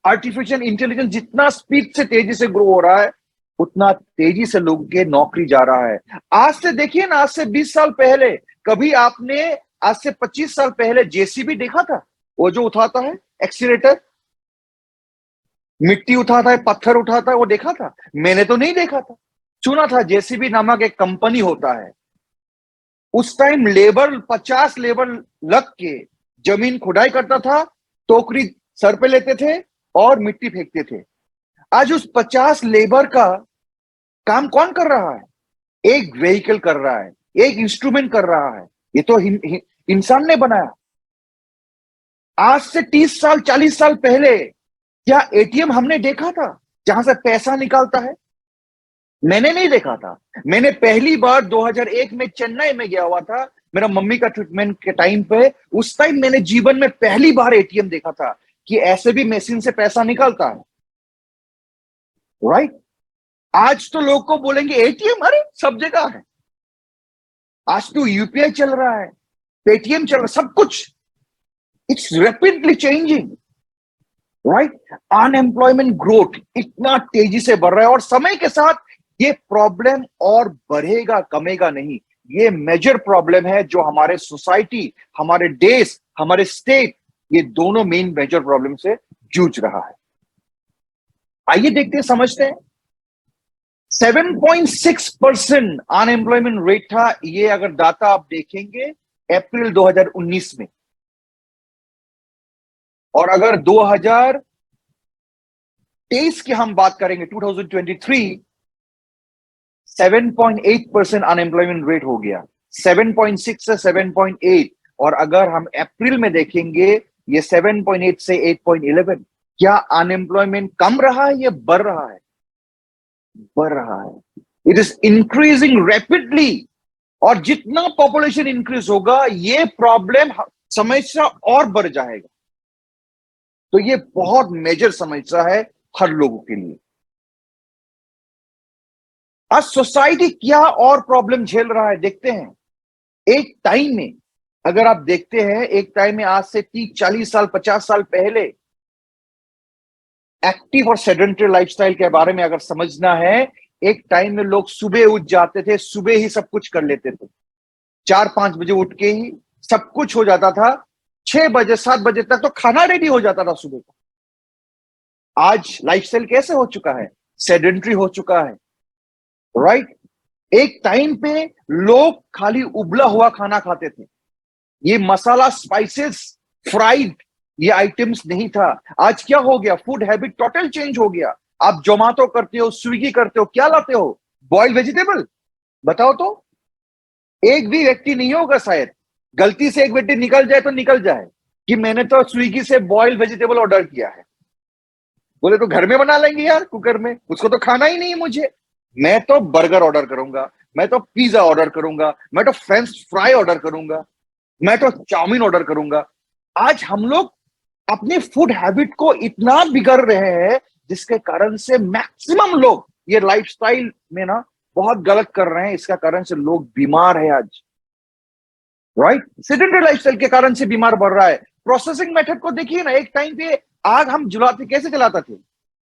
आर्टिफिशियल इंटेलिजेंस जितना स्पीड से तेजी से ग्रो हो रहा है, उतना तेजी से लोगों के नौकरी जा रहा है। आज से देखिए ना, आज से 20 साल पहले, कभी आपने आज से 25 साल पहले जेसीबी देखा था? वो जो उठाता है एक्सीलेटर, मिट्टी उठाता है, पत्थर उठाता है, वो देखा था? मैंने तो नहीं देखा था, सुना था जेसीबी नामक एक कंपनी होता है। उस टाइम लेबर 50 लेबर लग के जमीन खुदाई करता था, टोकरी सर पे लेते थे और मिट्टी फेंकते थे। आज उस 50 लेबर का काम कौन कर रहा है? एक व्हीकल कर रहा है, एक इंस्ट्रूमेंट कर रहा है, ये तो इंसान ने बनाया। आज से 30 साल 40 साल पहले क्या एटीएम हमने देखा था जहां से पैसा निकालता है? मैंने नहीं देखा था। मैंने पहली बार 2001 में चेन्नई में गया हुआ था, मेरा मम्मी का ट्रीटमेंट के टाइम पे। उस टाइम मैंने जीवन में पहली बार एटीएम देखा था कि ऐसे भी मशीन से पैसा निकालता है, राइट? आज तो लोग को बोलेंगे एटीएम, अरे सब जगह है। आज तो यूपीआई चल रहा है, पेटीएम चल रहा है, सब कुछ। It's rapidly changing, right? Unemployment growth इतना तेजी से बढ़ रहा है, और समय के साथ ये प्रॉब्लम और बढ़ेगा, कमेगा नहीं। ये मेजर प्रॉब्लम है जो हमारे सोसाइटी, हमारे देश, हमारे स्टेट, ये दोनों मेन मेजर प्रॉब्लम से जूझ रहा है। आइए देखते हैं, समझते हैं। 7.6% अनएम्प्लॉयमेंट रेट था, ये अगर डाटा आप देखेंगे अप्रैल 2019 में। और अगर 2023 की हम बात करेंगे, 2023, 7.8% अनएम्प्लॉयमेंट रेट हो गया। 7.6 से 7.8, और अगर हम अप्रैल में देखेंगे ये 7.8 से 8.11। क्या अनएम्प्लॉयमेंट कम रहा है या बढ़ रहा है? बढ़ रहा है। इट इज इंक्रीजिंग रैपिडली, और जितना पॉपुलेशन इंक्रीज होगा ये प्रॉब्लम समस्या और बढ़ जाएगा। तो ये बहुत मेजर समस्या है हर लोगों के लिए। आज सोसाइटी क्या और प्रॉब्लम झेल रहा है देखते हैं। एक टाइम में, अगर आप देखते हैं, एक टाइम में आज से 30-40 साल 50 साल पहले एक्टिव और सेडेंटरी लाइफस्टाइल के बारे में अगर समझना है, एक टाइम में लोग सुबह उठ जाते थे, सुबह ही सब कुछ कर लेते थे, 4-5 बजे उठ के ही सब कुछ हो जाता था, 6 बजे 7 बजे तक तो खाना रेडी हो जाता था सुबह का। आज लाइफस्टाइल कैसे हो चुका है? सेडेंटरी हो चुका है, राइट? एक टाइम पे लोग खाली उबला हुआ खाना खाते थे, ये मसाला, स्पाइसेस, फ्राइड ये आइटम्स नहीं था। आज क्या हो गया? फूड हैबिट टोटल चेंज हो गया। आप जोमेटो करते हो, स्विगी करते हो, क्या लाते हो? Boiled vegetable. बताओ तो, एक भी व्यक्ति नहीं होगा शायद, गलती से एक व्यक्ति निकल जाए तो निकल जाए कि मैंने तो स्विगी से बॉइल्ड वेजिटेबल ऑर्डर किया है। बोले तो घर में बना लेंगे यार कुकर में, उसको तो खाना ही नहीं है मुझे। मैं तो बर्गर ऑर्डर करूंगा, मैं तो पिज्जा ऑर्डर करूंगा, मैं तो फ्रेंच फ्राई ऑर्डर करूंगा, मैं तो चाउमीन ऑर्डर करूंगा। आज हम लोग अपने फूड हैबिट को इतना बिगड़ रहे हैं जिसके कारण से मैक्सिमम लोग ये लाइफस्टाइल में ना बहुत गलत कर रहे हैं। इसका कारण से लोग बीमार है आज, राइट? सेडेंटरी लाइफस्टाइल के कारण से बीमार बढ़ रहा है। प्रोसेसिंग मेथड को देखिए ना, एक टाइम पे आग हम जलाते कैसे जलाते थे?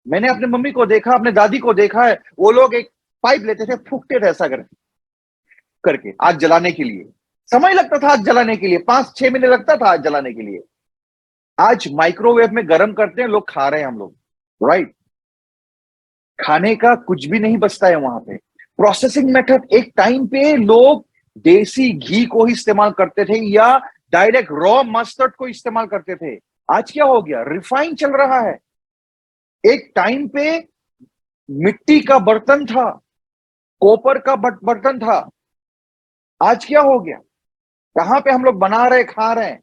मैंने अपने मम्मी को देखा, अपने दादी को देखा है, वो लोग एक पाइप लेते थे, फूकते थे ऐसा करके आग जलाने के लिए। समय लगता था आग जलाने के लिए, 5-6 मिनट लगता था आग जलाने के लिए। आज माइक्रोवेव में गर्म करते हैं, लोग खा रहे हैं हम लोग, राइट? खाने का कुछ भी नहीं बचता है वहां पे। प्रोसेसिंग मेथड, एक टाइम पे लोग देसी घी को ही इस्तेमाल करते थे या डायरेक्ट रॉ मस्टर्ड को इस्तेमाल करते थे। आज क्या हो गया? रिफाइन चल रहा है। एक टाइम पे मिट्टी का बर्तन था, कॉपर का बर्तन था, आज क्या हो गया? कहां पे हम लोग बना रहे, खा रहे हैं?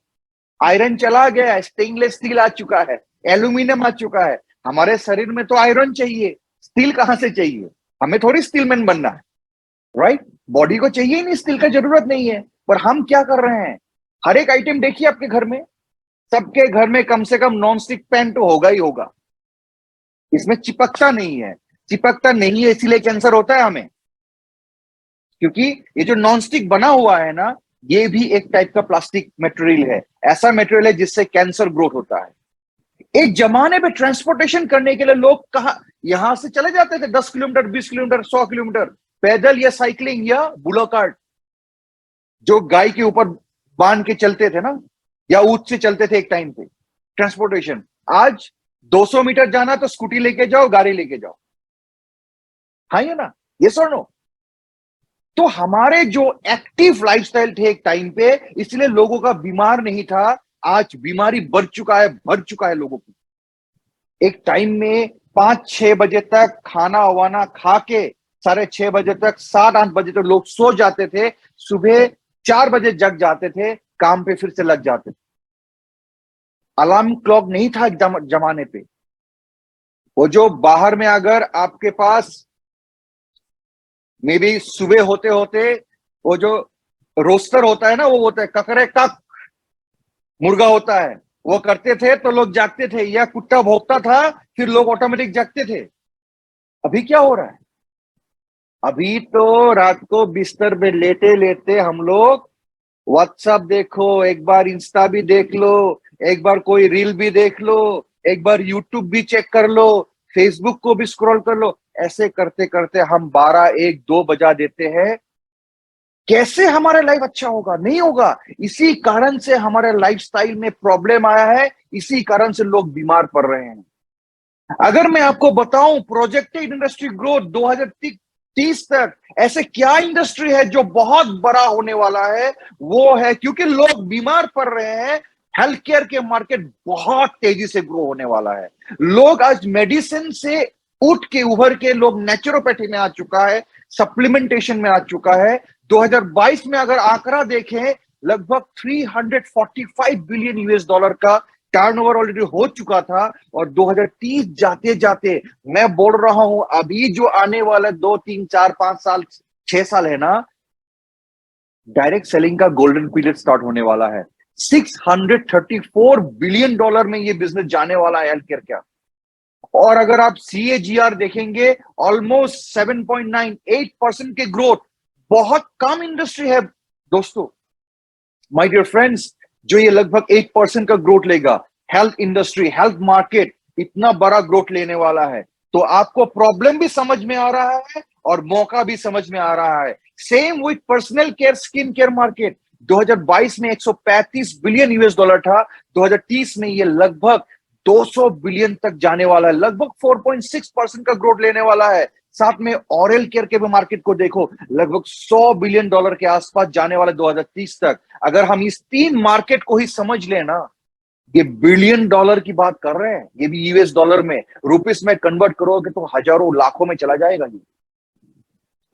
आयरन चला गया है, स्टेनलेस स्टील आ चुका है, एल्यूमिनियम आ चुका है। हमारे शरीर में तो आयरन चाहिए, स्टील कहां से चाहिए? हमें थोड़ी स्टीलमैन बनना है, राइट? बॉडी को चाहिए ही नहीं, स्टील का जरूरत नहीं है। पर हम क्या कर रहे हैं? हर एक आइटम देखिए आपके घर में, सबके घर में कम से कम नॉन स्टिक पैन तो होगा ही होगा। इसमें चिपकता नहीं है, चिपकता नहीं है इसीलिए कैंसर होता है हमें, क्योंकि ये जो नॉन स्टिक बना हुआ है ना, ये भी एक टाइप का प्लास्टिक मटेरियल है, ऐसा मटेरियल है जिससे कैंसर ग्रोथ होता है। एक जमाने में ट्रांसपोर्टेशन करने के लिए लोग कहा यहां से चले जाते थे 10 किलोमीटर, 20 किलोमीटर, 100 किलोमीटर पैदल या साइकिलिंग या बुलो कार्ट, जो गाय के ऊपर बांध के चलते थे ना, या ऊंट से चलते थे एक टाइम पे ट्रांसपोर्टेशन। आज 200 मीटर जाना तो स्कूटी लेके जाओ, गाड़ी लेके जाओ, हाँ ये ना, ये सर नो। तो हमारे जो एक्टिव लाइफस्टाइल थे एक टाइम पे, इसलिए लोगों का बीमार नहीं था। आज बीमारी बढ़ चुका है, बढ़ चुका है लोगों को। एक टाइम में 5-6 बजे तक खाना वाना खा के 6:30 बजे तक, 7-8 बजे तक लोग सो जाते थे, सुबह 4 बजे जग जाते थे, काम पे फिर से लग जाते थे। अलार्म क्लॉक नहीं था जमाने पे। वो जो बाहर में अगर आपके पास मे बी सुबह होते होते वो जो रोस्टर होता है ना, वो होता है ककरे कक, मुर्गा होता है, वो करते थे तो लोग जागते थे, या कुत्ता भौंकता था फिर लोग ऑटोमेटिक जागते थे। अभी क्या हो रहा है? अभी तो रात को बिस्तर में लेटे लेटे हम लोग व्हाट्सएप देखो, एक बार इंस्टा भी देख लो, एक बार कोई रील भी देख लो, एक बार यूट्यूब भी चेक कर लो, फेसबुक को भी स्क्रॉल कर लो। ऐसे करते करते हम 12-1-2 बजा देते हैं। कैसे हमारा लाइफ अच्छा होगा? नहीं होगा। इसी कारण से हमारे लाइफस्टाइल में प्रॉब्लम आया है, इसी कारण से लोग बीमार पड़ रहे हैं। अगर मैं आपको बताऊं प्रोजेक्टेड इंडस्ट्री ग्रोथ 2030 तक, ऐसे क्या इंडस्ट्री है जो बहुत बड़ा होने वाला है? वो है, क्योंकि लोग बीमार पड़ रहे हैं, हेल्थ केयर के मार्केट बहुत तेजी से ग्रो होने वाला है। लोग आज मेडिसिन से उठ के उभर के लोग नेचुरोपैथी में आ चुका है, सप्लीमेंटेशन में आ चुका है, 2022 में अगर आंकड़ा देखें, लगभग 345 बिलियन यूएस डॉलर का टर्नओवर ऑलरेडी हो चुका था। और 2030 जाते जाते मैं बोल रहा हूं, अभी जो आने वाला 2, 3, 4, 5 साल, 6 साल है ना, डायरेक्ट सेलिंग का गोल्डन पीरियड स्टार्ट होने वाला है। 634 बिलियन डॉलर में ये बिजनेस जाने वाला है हेल्थ केयर का। और अगर आप CAGR देखेंगे, ऑलमोस्ट 7.98% के ग्रोथ, बहुत कम इंडस्ट्री है दोस्तों, माय डियर फ्रेंड्स, जो ये लगभग 8% का ग्रोथ लेगा। हेल्थ इंडस्ट्री, हेल्थ मार्केट इतना बड़ा ग्रोथ लेने वाला है, तो आपको प्रॉब्लम भी समझ में आ रहा है और मौका भी समझ में आ रहा है। Same with personal care, skin care market. 2022 में 135 बिलियन यूएस डॉलर था, 2030 में ये लगभग 200 बिलियन तक जाने वाला है, लगभग 4.6% का ग्रोथ लेने वाला है। साथ में ऑरल केयर के भी मार्केट को देखो, लगभग 100 बिलियन डॉलर के आसपास जाने वाला 2030 तक। अगर हम इस 3 मार्केट को ही समझ लेना, ये बिलियन डॉलर की बात कर रहे हैं, ये भी यूएस डॉलर में, रुपीस में कन्वर्ट करोगे तो हजारों लाखों में चला जाएगा ये,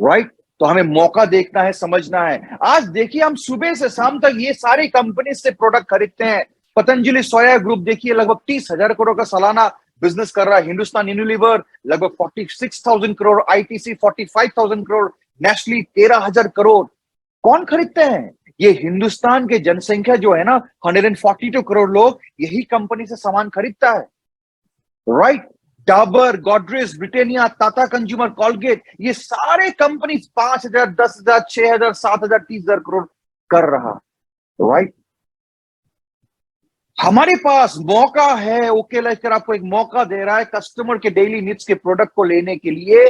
राइट? तो हमें मौका देखना है, समझना है। आज देखिए, हम सुबह से शाम तक ये सारी कंपनी से प्रोडक्ट खरीदते हैं। पतंजलि सोया ग्रुप देखिए, लगभग 30,000 करोड़ का सालाना बिजनेस कर रहा है। हिंदुस्तान यूनिलीवर लगभग 46,000 करोड़, ITC 45,000 करोड़, नेस्ले 13,000 करोड़। कौन खरीदते हैं? ये हिंदुस्तान के जनसंख्या जो है ना, 142 करोड़ लोग यही कंपनी से सामान खरीदता है, राइट? डाबर, गॉडरेज, ब्रिटेनिया, टाटा कंज्यूमर, कॉलगेट, ये सारे कंपनी 5,000, 10,000, 6,000, 7,000, 30,000 करोड़ कर रहा, राइट? हमारे पास मौका है। ओके लाइकर आपको एक मौका दे रहा है कस्टमर के डेली नीड्स के प्रोडक्ट को लेने के लिए।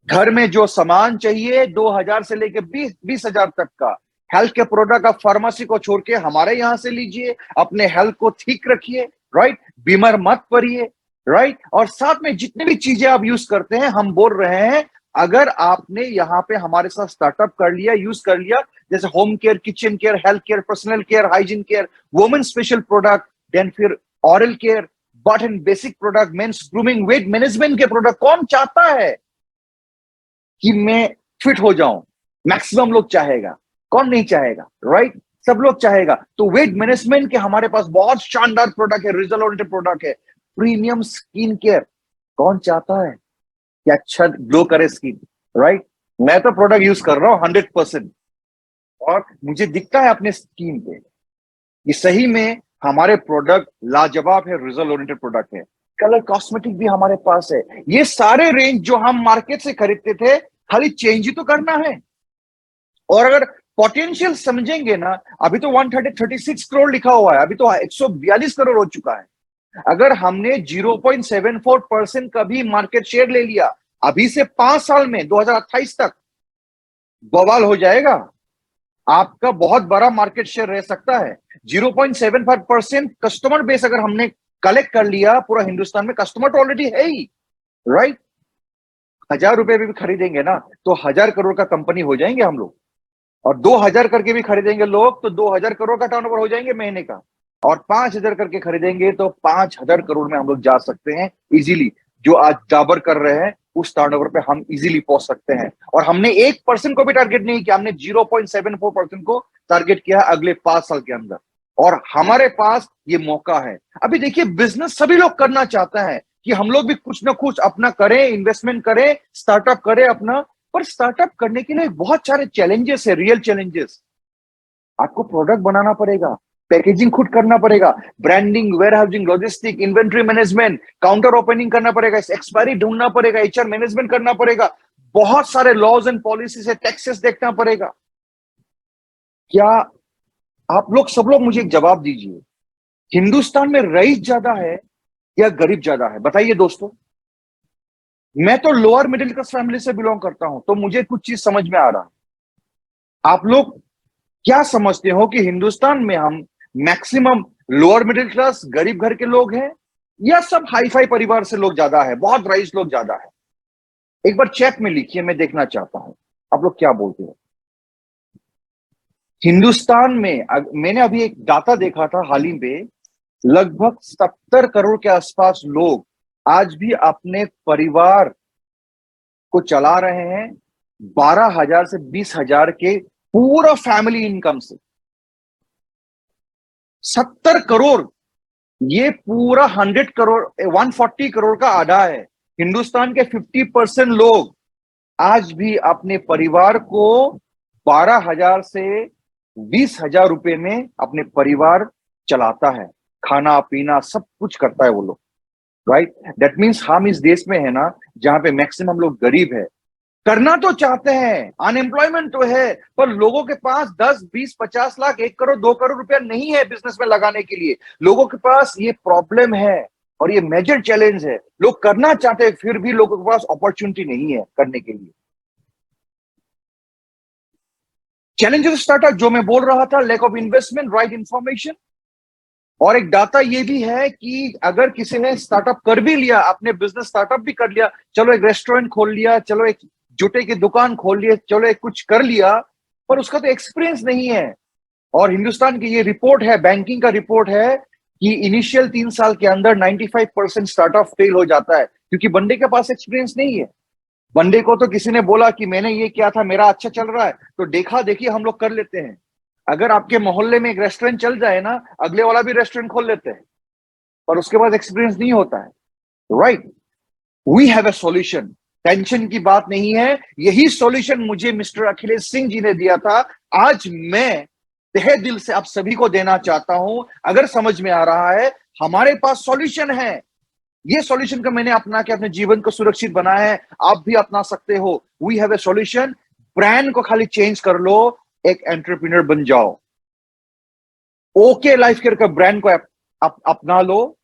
घर में जो सामान चाहिए 2,000 से लेकर 20,000 तक का हेल्थ के प्रोडक्ट, आप फार्मेसी को छोड़ के हमारे यहां से लीजिए, अपने हेल्थ को ठीक रखिए, राइट? बीमार मत पड़िए, राइट? और साथ में जितनी भी चीजें आप यूज करते हैं, हम बोल रहे हैं, अगर आपने यहाँ पे हमारे साथ स्टार्टअप कर लिया, यूज कर लिया, जैसे home care, kitchen care, health care, personal care, hygiene care, women special product, then फिर oral care, but and basic product, men's grooming, weight management के प्रोडक्ट। कौन चाहता है कि मैं फिट हो जाऊं? मैक्सिमम लोग चाहेगा, कौन नहीं चाहेगा, राइट? सब लोग चाहेगा। तो वेट मैनेजमेंट के हमारे पास बहुत शानदार प्रोडक्ट है, रिजल्ट ओरिएंटेड प्रोडक्ट है। प्रीमियम स्किन केयर, कौन चाहता है कि अच्छा ग्लो करे स्किन, राइट? मैं तो प्रोडक्ट यूज कर रहा हूं 100%, और मुझे दिखता है अपने स्किन पे ये सही में हमारे प्रोडक्ट लाजवाब है, रिजल्ट ओरिएंटेड प्रोडक्ट है। कलर कॉस्मेटिक भी हमारे पास है। ये सारे रेंज जो हम मार्केट से खरीदते थे, खाली चेंज ही तो करना है। और अगर पोटेंशियल समझेंगे ना, अभी तो 136 करोड़ लिखा हुआ है, अभी तो 142 करोड़ हो चुका है। अगर हमने 0.74% का भी मार्केट शेयर ले लिया अभी से 5 साल में, 2028 तक, बवाल हो जाएगा। आपका बहुत बड़ा मार्केट शेयर रह सकता है। 0.75% कस्टमर बेस अगर हमने कलेक्ट कर लिया पूरा हिंदुस्तान में, कस्टमर तो ऑलरेडी है ही, राइट? 1,000 रुपए भी खरीदेंगे ना तो 1,000 करोड़ का कंपनी हो जाएंगे हम लोग। और 2,000 करके भी खरीदेंगे लोग तो 2,000 करोड़ का टर्नओवर हो जाएंगे महीने का। और 5,000 करके खरीदेंगे तो 5,000 करोड़ में हम लोग जा सकते हैं इजीली। जो आज डाबर कर रहे हैं उस टर्नओवर पे हम इजीली पहुंच सकते हैं। और हमने 1% को भी टारगेट नहीं किया, हमने 0.74% को टारगेट किया अगले 5 साल के अंदर। और हमारे पास ये मौका है। अभी देखिए, बिजनेस सभी लोग करना चाहता है कि हम लोग भी कुछ ना कुछ अपना करें, इन्वेस्टमेंट करें, स्टार्टअप करें अपना। पर स्टार्टअप करने के लिए बहुत सारे चैलेंजेस है, रियल चैलेंजेस। आपको प्रोडक्ट बनाना पड़ेगा, पैकेजिंग खुद करना पड़ेगा, branding, warehousing, logistic, inventory management, counter opening करना पड़ेगा, एक्सपायरी ढूंढना पड़ेगा, HR मैनेजमेंट करना पड़ेगा, बहुत सारे लॉज एंड पॉलिसीज है, टैक्सेस देखना पड़ेगा। क्या आप लोग सब लोग मुझे एक जवाब दीजिए, हिंदुस्तान में रईस ज्यादा है या गरीब ज्यादा है? बताइए दोस्तों। मैं तो लोअर मिडिल क्लास फैमिली से बिलोंग करता हूं, तो मुझे कुछ चीज समझ में आ रहा है। आप लोग क्या समझते हो कि हिंदुस्तान में हम मैक्सिमम लोअर मिडिल क्लास, गरीब घर के लोग हैं, या सब हाई फाई परिवार से लोग ज्यादा है, बहुत रईस लोग ज्यादा है? एक बार चैट में लिखिए, मैं देखना चाहता हूं आप लोग क्या बोलते हो। हिंदुस्तान में मैंने अभी एक डाटा देखा था हाल ही में, लगभग 70 करोड़ के आसपास लोग आज भी अपने परिवार को चला रहे हैं 12,000 से 20,000 के पूरा फैमिली इनकम से 70 करोड़, ये पूरा 100 करोड़ 140 करोड़ का आधा है। हिंदुस्तान के 50% लोग आज भी अपने परिवार को 12,000 से 20,000 रुपए में अपने परिवार चलाता है, खाना पीना सब कुछ करता है वो लोग, राइट। दैट मीन्स हम इस देश में है ना जहां पे मैक्सिमम लोग गरीब है, करना तो चाहते हैं, अनएम्प्लॉयमेंट तो है, पर लोगों के पास 10, 20, 50 लाख, 1 करोड़, 2 करोड़ रुपया नहीं है बिजनेस में लगाने के लिए। लोगों के पास ये प्रॉब्लम है और ये मेजर चैलेंज है। लोग करना चाहते हैं, फिर भी लोगों के पास अपॉर्चुनिटी नहीं है करने के लिए। चैलेंजेस स्टार्टअप जो मैं बोल रहा था, lack of investment, right information, और एक डाटा ये भी है कि अगर किसी ने स्टार्टअप कर भी लिया, आपने बिजनेस स्टार्टअप भी कर लिया, चलो एक रेस्टोरेंट खोल लिया, चलो एक जूते की दुकान खोल लिया, चलो एक कुछ कर लिया, पर उसका तो एक्सपीरियंस नहीं है। और हिंदुस्तान की ये रिपोर्ट है, बैंकिंग का रिपोर्ट है कि इनिशियल 3 साल के अंदर 95% स्टार्टअप फेल हो जाता है, क्योंकि बंदे के पास एक्सपीरियंस नहीं है। बंदे को तो किसी ने बोला कि मैंने ये किया था, मेरा अच्छा चल रहा है, तो देखा देखिए हम लोग कर लेते हैं। अगर आपके मोहल्ले में एक रेस्टोरेंट चल जाए ना, अगले वाला भी रेस्टोरेंट खोल लेते हैं, पर उसके पास एक्सपीरियंस नहीं होता है, right. We have a solution, tension की बात नहीं है। यही सॉल्यूशन मुझे मिस्टर अखिलेश सिंह जी ने दिया था, आज मैं तहे दिल से आप सभी को देना चाहता हूं। अगर समझ में आ रहा है, हमारे पास सॉल्यूशन है। ये सॉल्यूशन का मैंने अपना के अपने जीवन को सुरक्षित बनाया है, आप भी अपना सकते हो। We have a solution. Brand को खाली चेंज कर लो, एक एंटरप्रेन्योर बन जाओ। ओके लाइफ केयर का ब्रांड को अपना लो,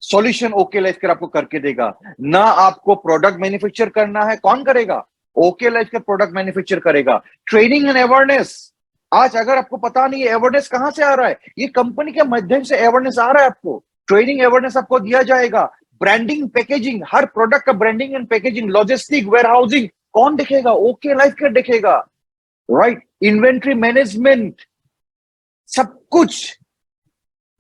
सॉल्यूशन ओके लाइफ केयर आपको करके देगा। ना आपको प्रोडक्ट मैन्युफैक्चर करना है, कौन करेगा? Okay Life care product manufacture करेगा। ट्रेनिंग एंड अवेयरनेस, आज अगर आपको पता नहीं है अवेयरनेस कहां से आ रहा है, ये कंपनी के माध्यम से अवेयरनेस आ रहा है। आपको ट्रेनिंग अवेयरनेस आपको दिया जाएगा। ब्रांडिंग, पैकेजिंग, हर प्रोडक्ट का branding and packaging, logistic, warehousing, कौन देखेगा? ओके लाइफ केयर देखेगा, राइट। इन्वेंट्री मैनेजमेंट, सब कुछ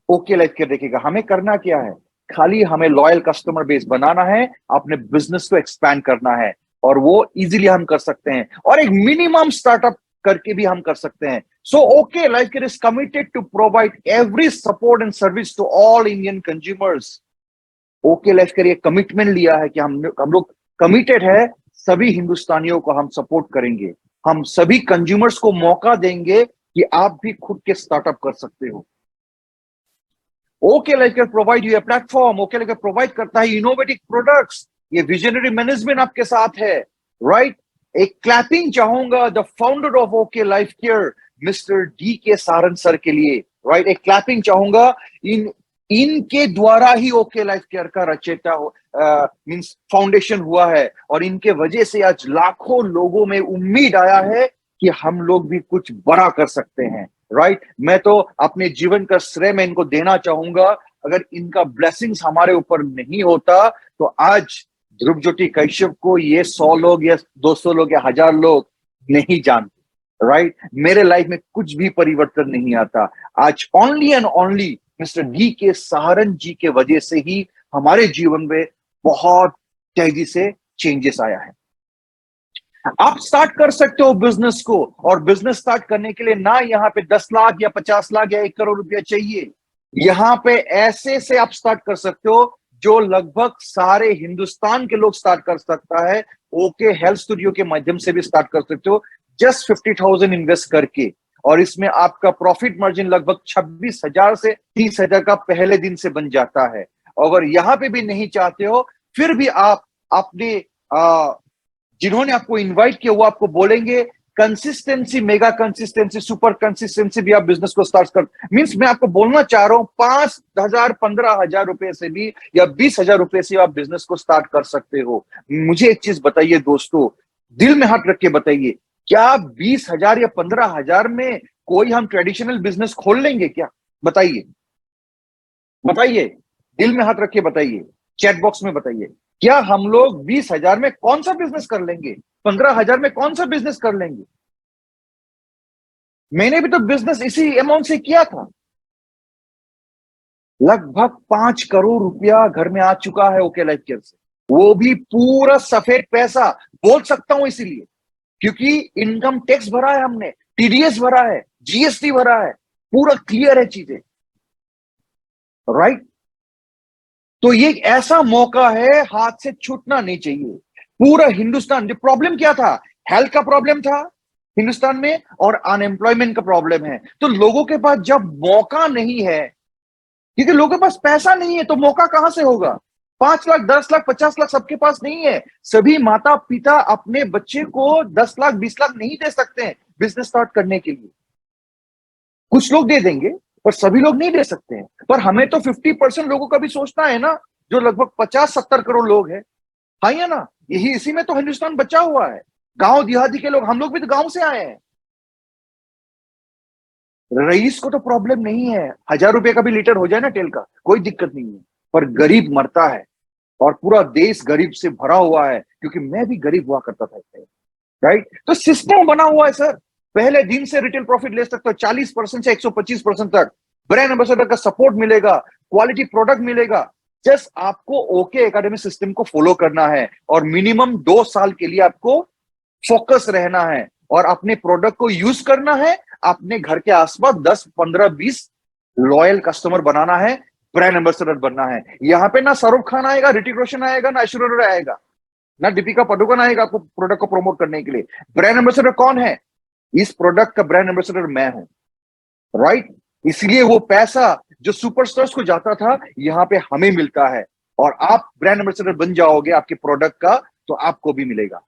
ओके लाइफ केयर देखेगा। हमें करना क्या है? खाली हमें लॉयल कस्टमर बेस बनाना है, अपने बिजनेस को एक्सपैंड करना है, और वो इजीली हम कर सकते हैं, और एक मिनिमम स्टार्टअप करके भी हम कर सकते हैं। So OK Life Care is committed to provide every support and service to all Indian consumers. OK Life Care ये कमिटमेंट लिया है कि हम लोग कमिटेड है, सभी हिंदुस्तानियों को हम सपोर्ट करेंगे, हम सभी कंज्यूमर्स को मौका देंगे कि आप भी खुद के स्टार्टअप कर सकते हो। Okay Life care provide U a platform, okay Life care provide करता है इनोवेटिव प्रोडक्ट्स, ये विजनरी मैनेजमेंट आपके साथ है, राइट। एक क्लैपिंग चाहूंगा the founder of okay Life care mister DK Saran sir के लिए, राइट। एक क्लैपिंग चाहूंगा, इनके द्वारा ही ओके लाइफ केयर का रचेता मींस फाउंडेशन हुआ है, और इनके वजह से आज लाखों लोगों में उम्मीद आया है कि हम लोग भी कुछ बड़ा कर सकते हैं, राइट। मैं तो अपने जीवन का श्रेय मैं इनको देना चाहूंगा। अगर इनका ब्लेसिंग्स हमारे ऊपर नहीं होता तो आज ध्रुव ज्योति कश्यप को ये 100 लोग या 200 लोग या 1000 लोग नहीं जानते, राइट। मेरे लाइफ में कुछ भी परिवर्तन नहीं आता। आज only and only mister DK Saran ji के वजह से ही हमारे जीवन में बहुत तेजी से चेंजेस आया है। आप स्टार्ट कर सकते हो बिजनेस को, और बिजनेस स्टार्ट करने के लिए ना यहाँ पे 10 लाख या 50 लाख या 1 करोड़ रुपया चाहिए। यहाँ पे ऐसे से आप स्टार्ट कर सकते हो जो लगभग सारे हिंदुस्तान के लोग स्टार्ट कर सकता है। ओके हेल्थ स्टूडियो के माध्यम से भी स्टार्ट कर सकते हो, जस्ट 50,000 इन्वेस्ट करके, और इसमें आपका प्रॉफिट मार्जिन लगभग 26,000 से 30,000 का पहले दिन से बन जाता है। अगर यहाँ पे भी नहीं चाहते हो, फिर भी आप अपने जिन्होंने आपको इनवाइट किया वो आपको बोलेंगे consistency, mega consistency, super consistency भी आप बिजनेस को स्टार्ट कर, मींस मैं आपको बोलना चाह रहा हूं 5,000 15,000 रुपए से भी या 20,000 रुपए से आप बिजनेस को स्टार्ट कर सकते हो। मुझे एक चीज बताइए दोस्तों, दिल में हाथ रख के बताइए, क्या 20,000 या 15,000 में कोई हम ट्रेडिशनल बिजनेस खोल लेंगे क्या? बताइए, बताइए, दिल में हाथ रख के बताइए, चैट बॉक्स में बताइए, क्या हम लोग 20,000 में कौन सा बिजनेस कर लेंगे? 15,000 में कौन सा बिजनेस कर लेंगे? मैंने भी तो बिजनेस इसी अमाउंट से किया था। लगभग 5 करोड़ रुपया घर में आ चुका है ओके लाइफ केयर से, वो भी पूरा सफेद पैसा बोल सकता हूं इसीलिए, क्योंकि इनकम टैक्स भरा है हमने, टीडीएस भरा है, जीएसटी भरा है, पूरा क्लियर है चीजें, राइट। तो ये एक ऐसा मौका है, हाथ से छूटना नहीं चाहिए। पूरा हिंदुस्तान, जो प्रॉब्लम क्या था, हेल्थ का प्रॉब्लम था हिंदुस्तान में और अनएम्प्लॉयमेंट का प्रॉब्लम है। तो लोगों के पास जब मौका नहीं है, क्योंकि लोगों के पास पैसा नहीं है, तो मौका कहां से होगा? 5 लाख, 10 लाख, 50 लाख सबके पास नहीं है। सभी माता पिता अपने बच्चे को 10 लाख, 20 लाख नहीं दे सकते हैं बिजनेस स्टार्ट करने के लिए। कुछ लोग दे देंगे पर सभी लोग नहीं दे सकते हैं। पर हमें तो 50% लोगों का भी सोचना है ना, जो लगभग 50-70 करोड़ लोग हैं। हाँ या ना, यही इसी में तो हिंदुस्तान बचा हुआ है। गांव देहाती के लोग, हम लोग भी तो गांव से आए हैं। रईस को तो प्रॉब्लम नहीं है, 1000 रुपए का भी लीटर हो जाए ना तेल का, कोई दिक्कत नहीं है। पर गरीब मरता है और पूरा देश गरीब से भरा हुआ है, क्योंकि मैं भी गरीब हुआ करता था, राइट। तो सिस्टम बना हुआ है सर, पहले दिन से रिटेल प्रॉफिट ले सकते हो 40% से 125% तक। ब्रांड एम्बेसडर का सपोर्ट मिलेगा, क्वालिटी प्रोडक्ट मिलेगा। जस्ट आपको ओके एकेडमी सिस्टम को फॉलो करना है और मिनिमम 2 साल के लिए आपको फोकस रहना है और अपने प्रोडक्ट को यूज करना है। अपने घर के आसपास 10, 15, 20 लॉयल कस्टमर बनाना है, ब्रांड एम्बेसडर बनना है। यहाँ पे ना शाहरुख खान आएगा, ऋतिक रोशन आएगा, ना ऐश्वर्या राय आएगा, ना दीपिका पादुकोण आएगा आपको प्रोडक्ट को प्रमोट करने के लिए। ब्रांड एम्बेसडर कौन है? इस प्रोडक्ट का ब्रांड एम्बेसडर मैं हूं, राइट। इसलिए वो पैसा जो सुपरस्टार्स को जाता था, यहां पे हमें मिलता है। और आप ब्रांड एम्बेसडर बन जाओगे आपके प्रोडक्ट का, तो आपको भी मिलेगा।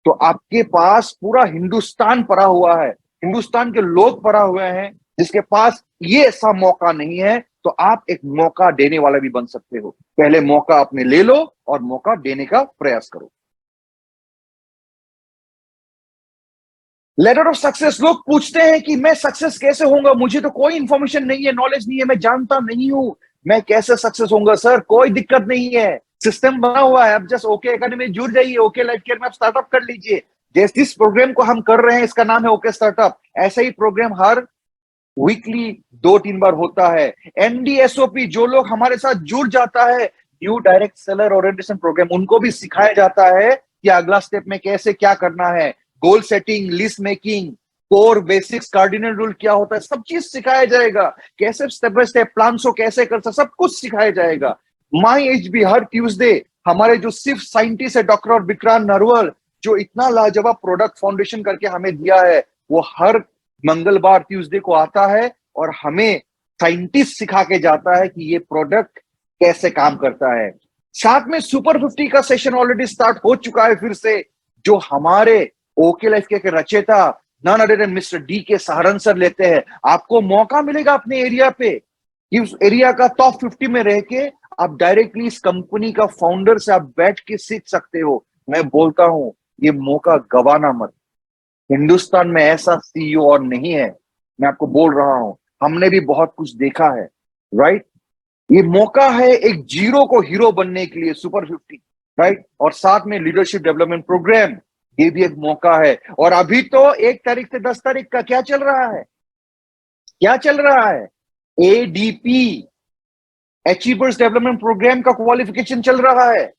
तो आपके पास पूरा हिंदुस्तान पड़ा हुआ है, हिंदुस्तान के लोग पड़ा हुए हैं, जिसके पास ये ऐसा मौका नहीं है। तो आप एक मौका देने वाला भी बन सकते हो। पहले मौका अपने ले लो और मौका देने का प्रयास करो। लेटर ऑफ सक्सेस, लोग पूछते हैं कि मैं सक्सेस कैसे होऊंगा, मुझे तो कोई इंफॉर्मेशन नहीं है, नॉलेज नहीं है, मैं जानता नहीं हूं, मैं कैसे सक्सेस होऊंगा? सर कोई दिक्कत नहीं है, सिस्टम बना हुआ है। अब जस्ट ओके एकेडमी में जुड़ जाइए, ओके लाइफ केयर में आप स्टार्टअप कर लीजिए। जैसे इस प्रोग्राम को हम कर रहे हैं, इसका नाम है ओके स्टार्टअप। ऐसा ही प्रोग्राम हर वीकली 2-3 बार होता है। एमडीएसओपी, जो लोग हमारे साथ जुड़ जाता है, new direct seller orientation programme, उनको भी सिखाया जाता है कि अगला स्टेप में कैसे क्या करना है। Goal setting, list making, core basics, cardinal rule क्या होता है, सब चीज सिखाया जाएगा। कैसे स्टेप बाय स्टेप प्लान को कैसे कर सकते, सब कुछ सिखाया जाएगा। माई एचबी हर ट्यूसडे, हमारे जो सिर्फ साइंटिस्ट है डॉक्टर और विक्रांत नरवल, जो इतना लाजवाब प्रोडक्ट फाउंडेशन करके हमें दिया है, वो हर मंगलवार ट्यूसडे को आता है और हमें साइंटिस्ट सिखा के जाता है कि ये प्रोडक्ट कैसे काम करता है। साथ में सुपर 50 का सेशन ऑलरेडी स्टार्ट हो चुका है फिर से, जो हमारे ओके लाइफ के रचयिता none other than mister D K Saharan sir लेते हैं। आपको मौका मिलेगा अपने एरिया पे कि उस एरिया का टॉप 50 में रह के आप डायरेक्टली इस कंपनी का फाउंडर से आप बैठ के सीख सकते हो। मैं बोलता हूं, ये मौका गवाना मत। हिंदुस्तान में ऐसा सीईओ और नहीं है, मैं आपको बोल रहा हूं, हमने भी बहुत कुछ देखा है, राइट। ये मौका है एक जीरो को हीरो बनने के लिए, सुपर 50, राइट। और साथ में लीडरशिप डेवलपमेंट प्रोग्राम, ये भी एक मौका है। और अभी तो 1 तारीख से 10 तारीख का क्या चल रहा है, क्या चल रहा है? एडीपी, अचीवर्स डेवलपमेंट प्रोग्राम का क्वालिफिकेशन चल रहा है।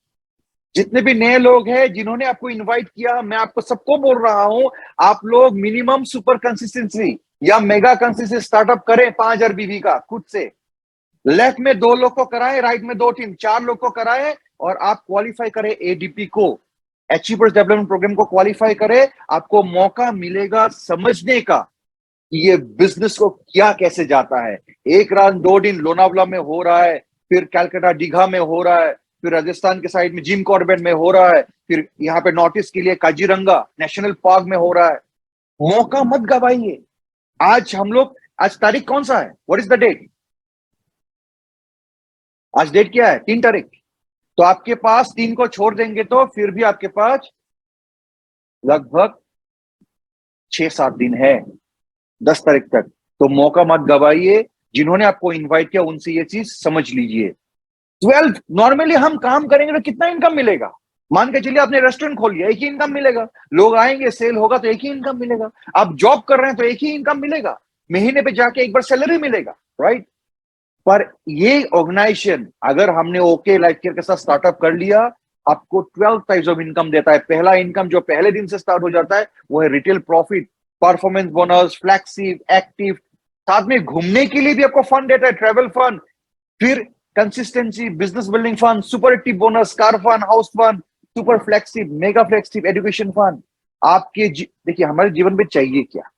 जितने भी नए लोग हैं जिन्होंने आपको इनवाइट किया, मैं आपको सबको बोल रहा हूं, आप लोग मिनिमम सुपर कंसिस्टेंसी या मेगा कंसिस्टेंसी स्टार्टअप करें 5000 बीवी का खुद से। लेफ्ट में 2 लोग को कराएं, राइट में 2-3, 4 लोग को कराएं और आप क्वालिफाई करें एडीपी को, अचीवर्स डेवलपमेंट प्रोग्राम को क्वालिफाई करें। आपको मौका मिलेगा समझने का कि ये बिजनेस को क्या कैसे जाता है। 1 रात 2 दिन लोनावला में हो रहा है, फिर कैलकाटा दीघा में हो रहा है, फिर राजस्थान के साइड में जिम कॉर्बेट में हो रहा है, फिर यहाँ पे नॉर्थ ईस्ट के लिए काजीरंगा नेशनल पार्क में हो रहा है। मौका मत गवाइए। आज हम लोग, आज तारीख कौन सा है, व्हाट इज द डेट? आज डेट क्या है? 3 तारीख। तो आपके पास 3 को छोड़ देंगे तो फिर भी आपके पास लगभग 6-7 दिन है, 10 तारीख तक। तो मौका मत गवाइए। जिन्होंने आपको इनवाइट किया उनसे ये चीज समझ लीजिए। 12 नॉर्मली हम काम करेंगे तो कितना इनकम मिलेगा? मान के चलिए आपने रेस्टोरेंट खोल लिया, एक ही इनकम मिलेगा। लोग आएंगे, सेल होगा तो एक ही इनकम मिलेगा। आप जॉब कर रहे हैं तो एक ही इनकम मिलेगा, महीने पे जाके एक बार सैलरी मिलेगा, राइट। पर ये ऑर्गेनाइजेशन, अगर हमने ओके लाइफ केयर के साथ स्टार्टअप कर लिया, आपको 12 टाइप्स ऑफ इनकम देता है। पहला इनकम जो पहले दिन से स्टार्ट हो जाता है वो है retail profit, performance bonus, flexive, active, साथ में घूमने के लिए भी आपको फंड देता है, ट्रेवल फंड, फिर consistency, business building fund, super active bonus, car fund, house fund, super flexive, mega flexive, education fund. देखिए हमारे जीवन में चाहिए क्या?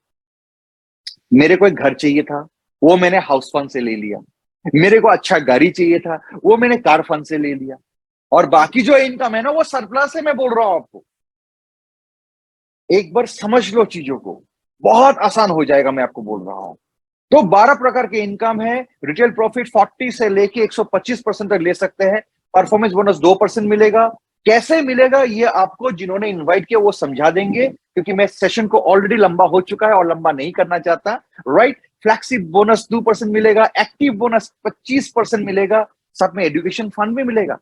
मेरे को एक घर चाहिए था, वो मैंने हाउस फंड से ले लिया। मेरे को अच्छा गाड़ी चाहिए था, वो मैंने कार फंड से ले लिया। और बाकी जो इनकम है ना वो सरप्लस है। मैं बोल रहा हूं आपको, एक बार समझ लो चीजों को, बहुत आसान हो जाएगा। मैं आपको बोल रहा हूं। तो 12 प्रकार के इनकम है। रिटेल प्रॉफिट 40 से लेके 125% तक ले सकते हैं। परफॉर्मेंस बोनस 2% मिलेगा। कैसे मिलेगा ये आपको जिन्होंने इनवाइट किया वो समझा देंगे, क्योंकि मैं सेशन को ऑलरेडी लंबा हो चुका है और लंबा नहीं करना चाहता। राइट, फ्लैक्सिव बोनस 2% मिलेगा, एक्टिव बोनस 25% मिलेगा, साथ में एजुकेशन फंड भी मिलेगा।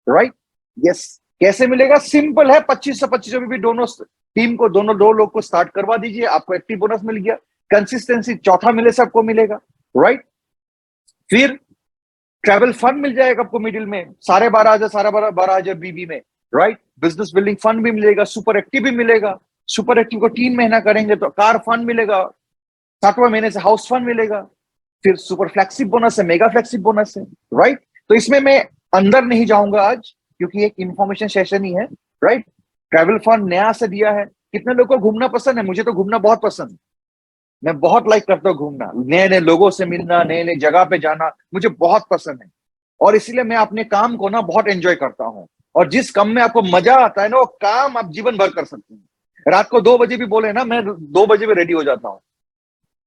Right, yes. कैसे मिलेगा? सिंपल है, 25 से 25 अभी भी दोनों टीम को, दो लोग को स्टार्ट करवा दीजिए, आपको एक्टिव बोनस मिल गया। कंसिस्टेंसी चौथा मिले से आपको मिलेगा। राइट, फिर ट्रैवल फंड मिल जाएगा आपको मिडिल में, 12,500 बीबी में। राइट, बिजनेस बिल्डिंग फंड भी मिलेगा, सुपर एक्टिव भी मिलेगा। सुपर एक्टिव को 3 महीना करेंगे तो कार फंड मिलेगा, 7वें महीने से हाउस फंड मिलेगा, फिर सुपर फ्लैक्सिव बोनस है, मेगा फ्लैक्सिव बोनस है। राइट, तो इसमें मैं अंदर नहीं जाऊंगा आज, क्योंकि एक इंफॉर्मेशन सेशन ही है। राइट, ट्रैवल फंड नया से दिया है। कितने लोगों को घूमना पसंद है? मुझे तो घूमना बहुत पसंद है। मैं बहुत लाइक करता हूँ घूमना, नए नए लोगों से मिलना, नए नए जगह पे जाना मुझे बहुत पसंद है। और इसीलिए मैं अपने काम को ना बहुत एंजॉय करता हूँ। और जिस काम में आपको मजा आता है ना, वो काम आप जीवन भर कर सकते हैं। रात को 2 बजे भी बोले ना, मैं 2 बजे भी रेडी हो जाता हूँ।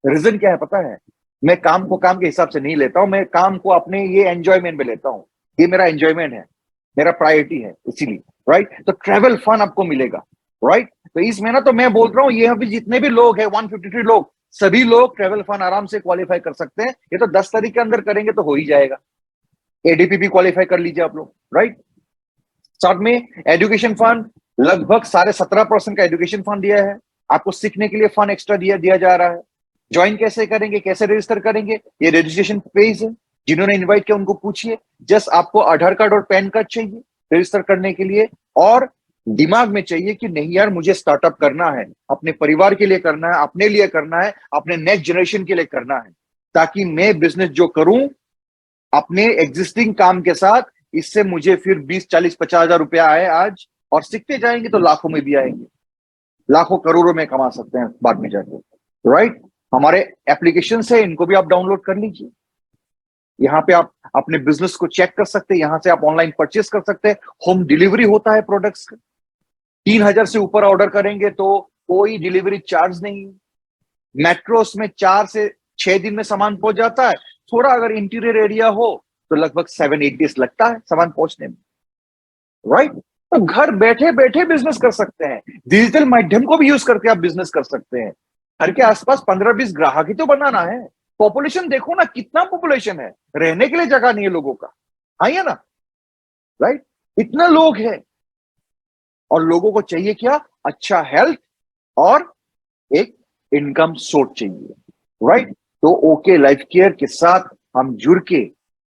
रीजन क्या है पता है? मैं काम को काम के हिसाब से नहीं लेता हूँ, मैं काम को अपने ये एंजॉयमेंट में लेता हूँ। ये मेरा एंजॉयमेंट है, मेरा प्रायोरिटी है, इसीलिए। राइट, तो ट्रैवल फंड आपको मिलेगा। राइट, तो इसमें ना, तो मैं बोल रहा हूँ ये अभी जितने भी लोग हैं 153 लोग, सभी लोग ट्रैवल फंड आराम से क्वालिफाई कर सकते हैं। ये तो 10 तारीख के अंदर करेंगे तो हो ही जाएगा। एडीपी भी क्वालिफाई कर लीजिए आप लोग। राइट, साथ में एजुकेशन फंड लगभग 17.5% का एजुकेशन फंड दिया है। आपको सीखने के लिए फंड एक्स्ट्रा दिया जा रहा है। ज्वाइन कैसे करेंगे, कैसे रजिस्टर करेंगे? ये रजिस्ट्रेशन पेज है, जिन्होंने इनवाइट किया उनको पूछिए। जस्ट आपको आधार कार्ड और पैन कार्ड चाहिए रजिस्टर करने के लिए, और दिमाग में चाहिए कि नहीं यार मुझे स्टार्टअप करना है, अपने परिवार के लिए करना है, अपने लिए करना है, अपने नेक्स्ट जनरेशन के लिए करना है, ताकि मैं बिजनेस जो करूं अपने एग्जिस्टिंग काम के साथ, इससे मुझे फिर 20, 40, 50 हजार रुपया आए आज, और सीखते जाएंगे तो लाखों में भी आएंगे, लाखों करोड़ों में कमा सकते हैं बाद में जाके। राइट, हमारे एप्लीकेशन है, इनको भी आप डाउनलोड कर लीजिए। यहाँ पे आप अपने बिजनेस को चेक कर सकते हैं, यहां से आप ऑनलाइन परचेस कर सकते हैं। होम डिलीवरी होता है प्रोडक्ट्स का। 3,000 से ऊपर ऑर्डर करेंगे तो कोई डिलीवरी चार्ज नहीं। मेट्रोस में 4 से 6 दिन में सामान पहुंच जाता है। थोड़ा अगर इंटीरियर एरिया हो तो लगभग 7-8 डेज लगता है सामान पहुंचने में। राइट, तो घर बैठे बैठे बिजनेस कर सकते हैं। डिजिटल माध्यम को भी यूज करके आप बिजनेस कर सकते हैं। घर के आसपास 15-20 ग्राहक ही तो बनाना है। पॉपुलेशन देखो ना, कितना पॉपुलेशन है, रहने के लिए जगह नहीं है लोगों का, है ना? राइट, इतना लोग हैं, और लोगों को चाहिए क्या? अच्छा हेल्थ और एक इनकम सोर्स चाहिए। राइट, तो ओके लाइफ केयर के साथ हम जुड़ के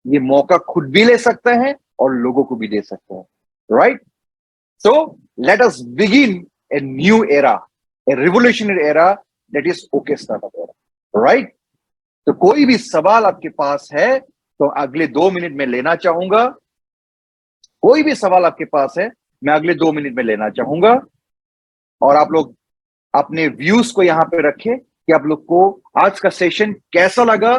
ये मौका खुद भी ले सकते हैं और लोगों को भी दे सकते हैं। Right, so let us begin a new era, a revolutionary era, that is okay startup era. Right, तो कोई भी सवाल आपके पास है तो अगले 2 मिनट में लेना चाहूंगा। कोई भी सवाल आपके पास है मैं अगले 2 मिनट में लेना चाहूंगा। और आप लोग अपने व्यूज को यहां पे रखें कि आप लोग को आज का सेशन कैसा लगा,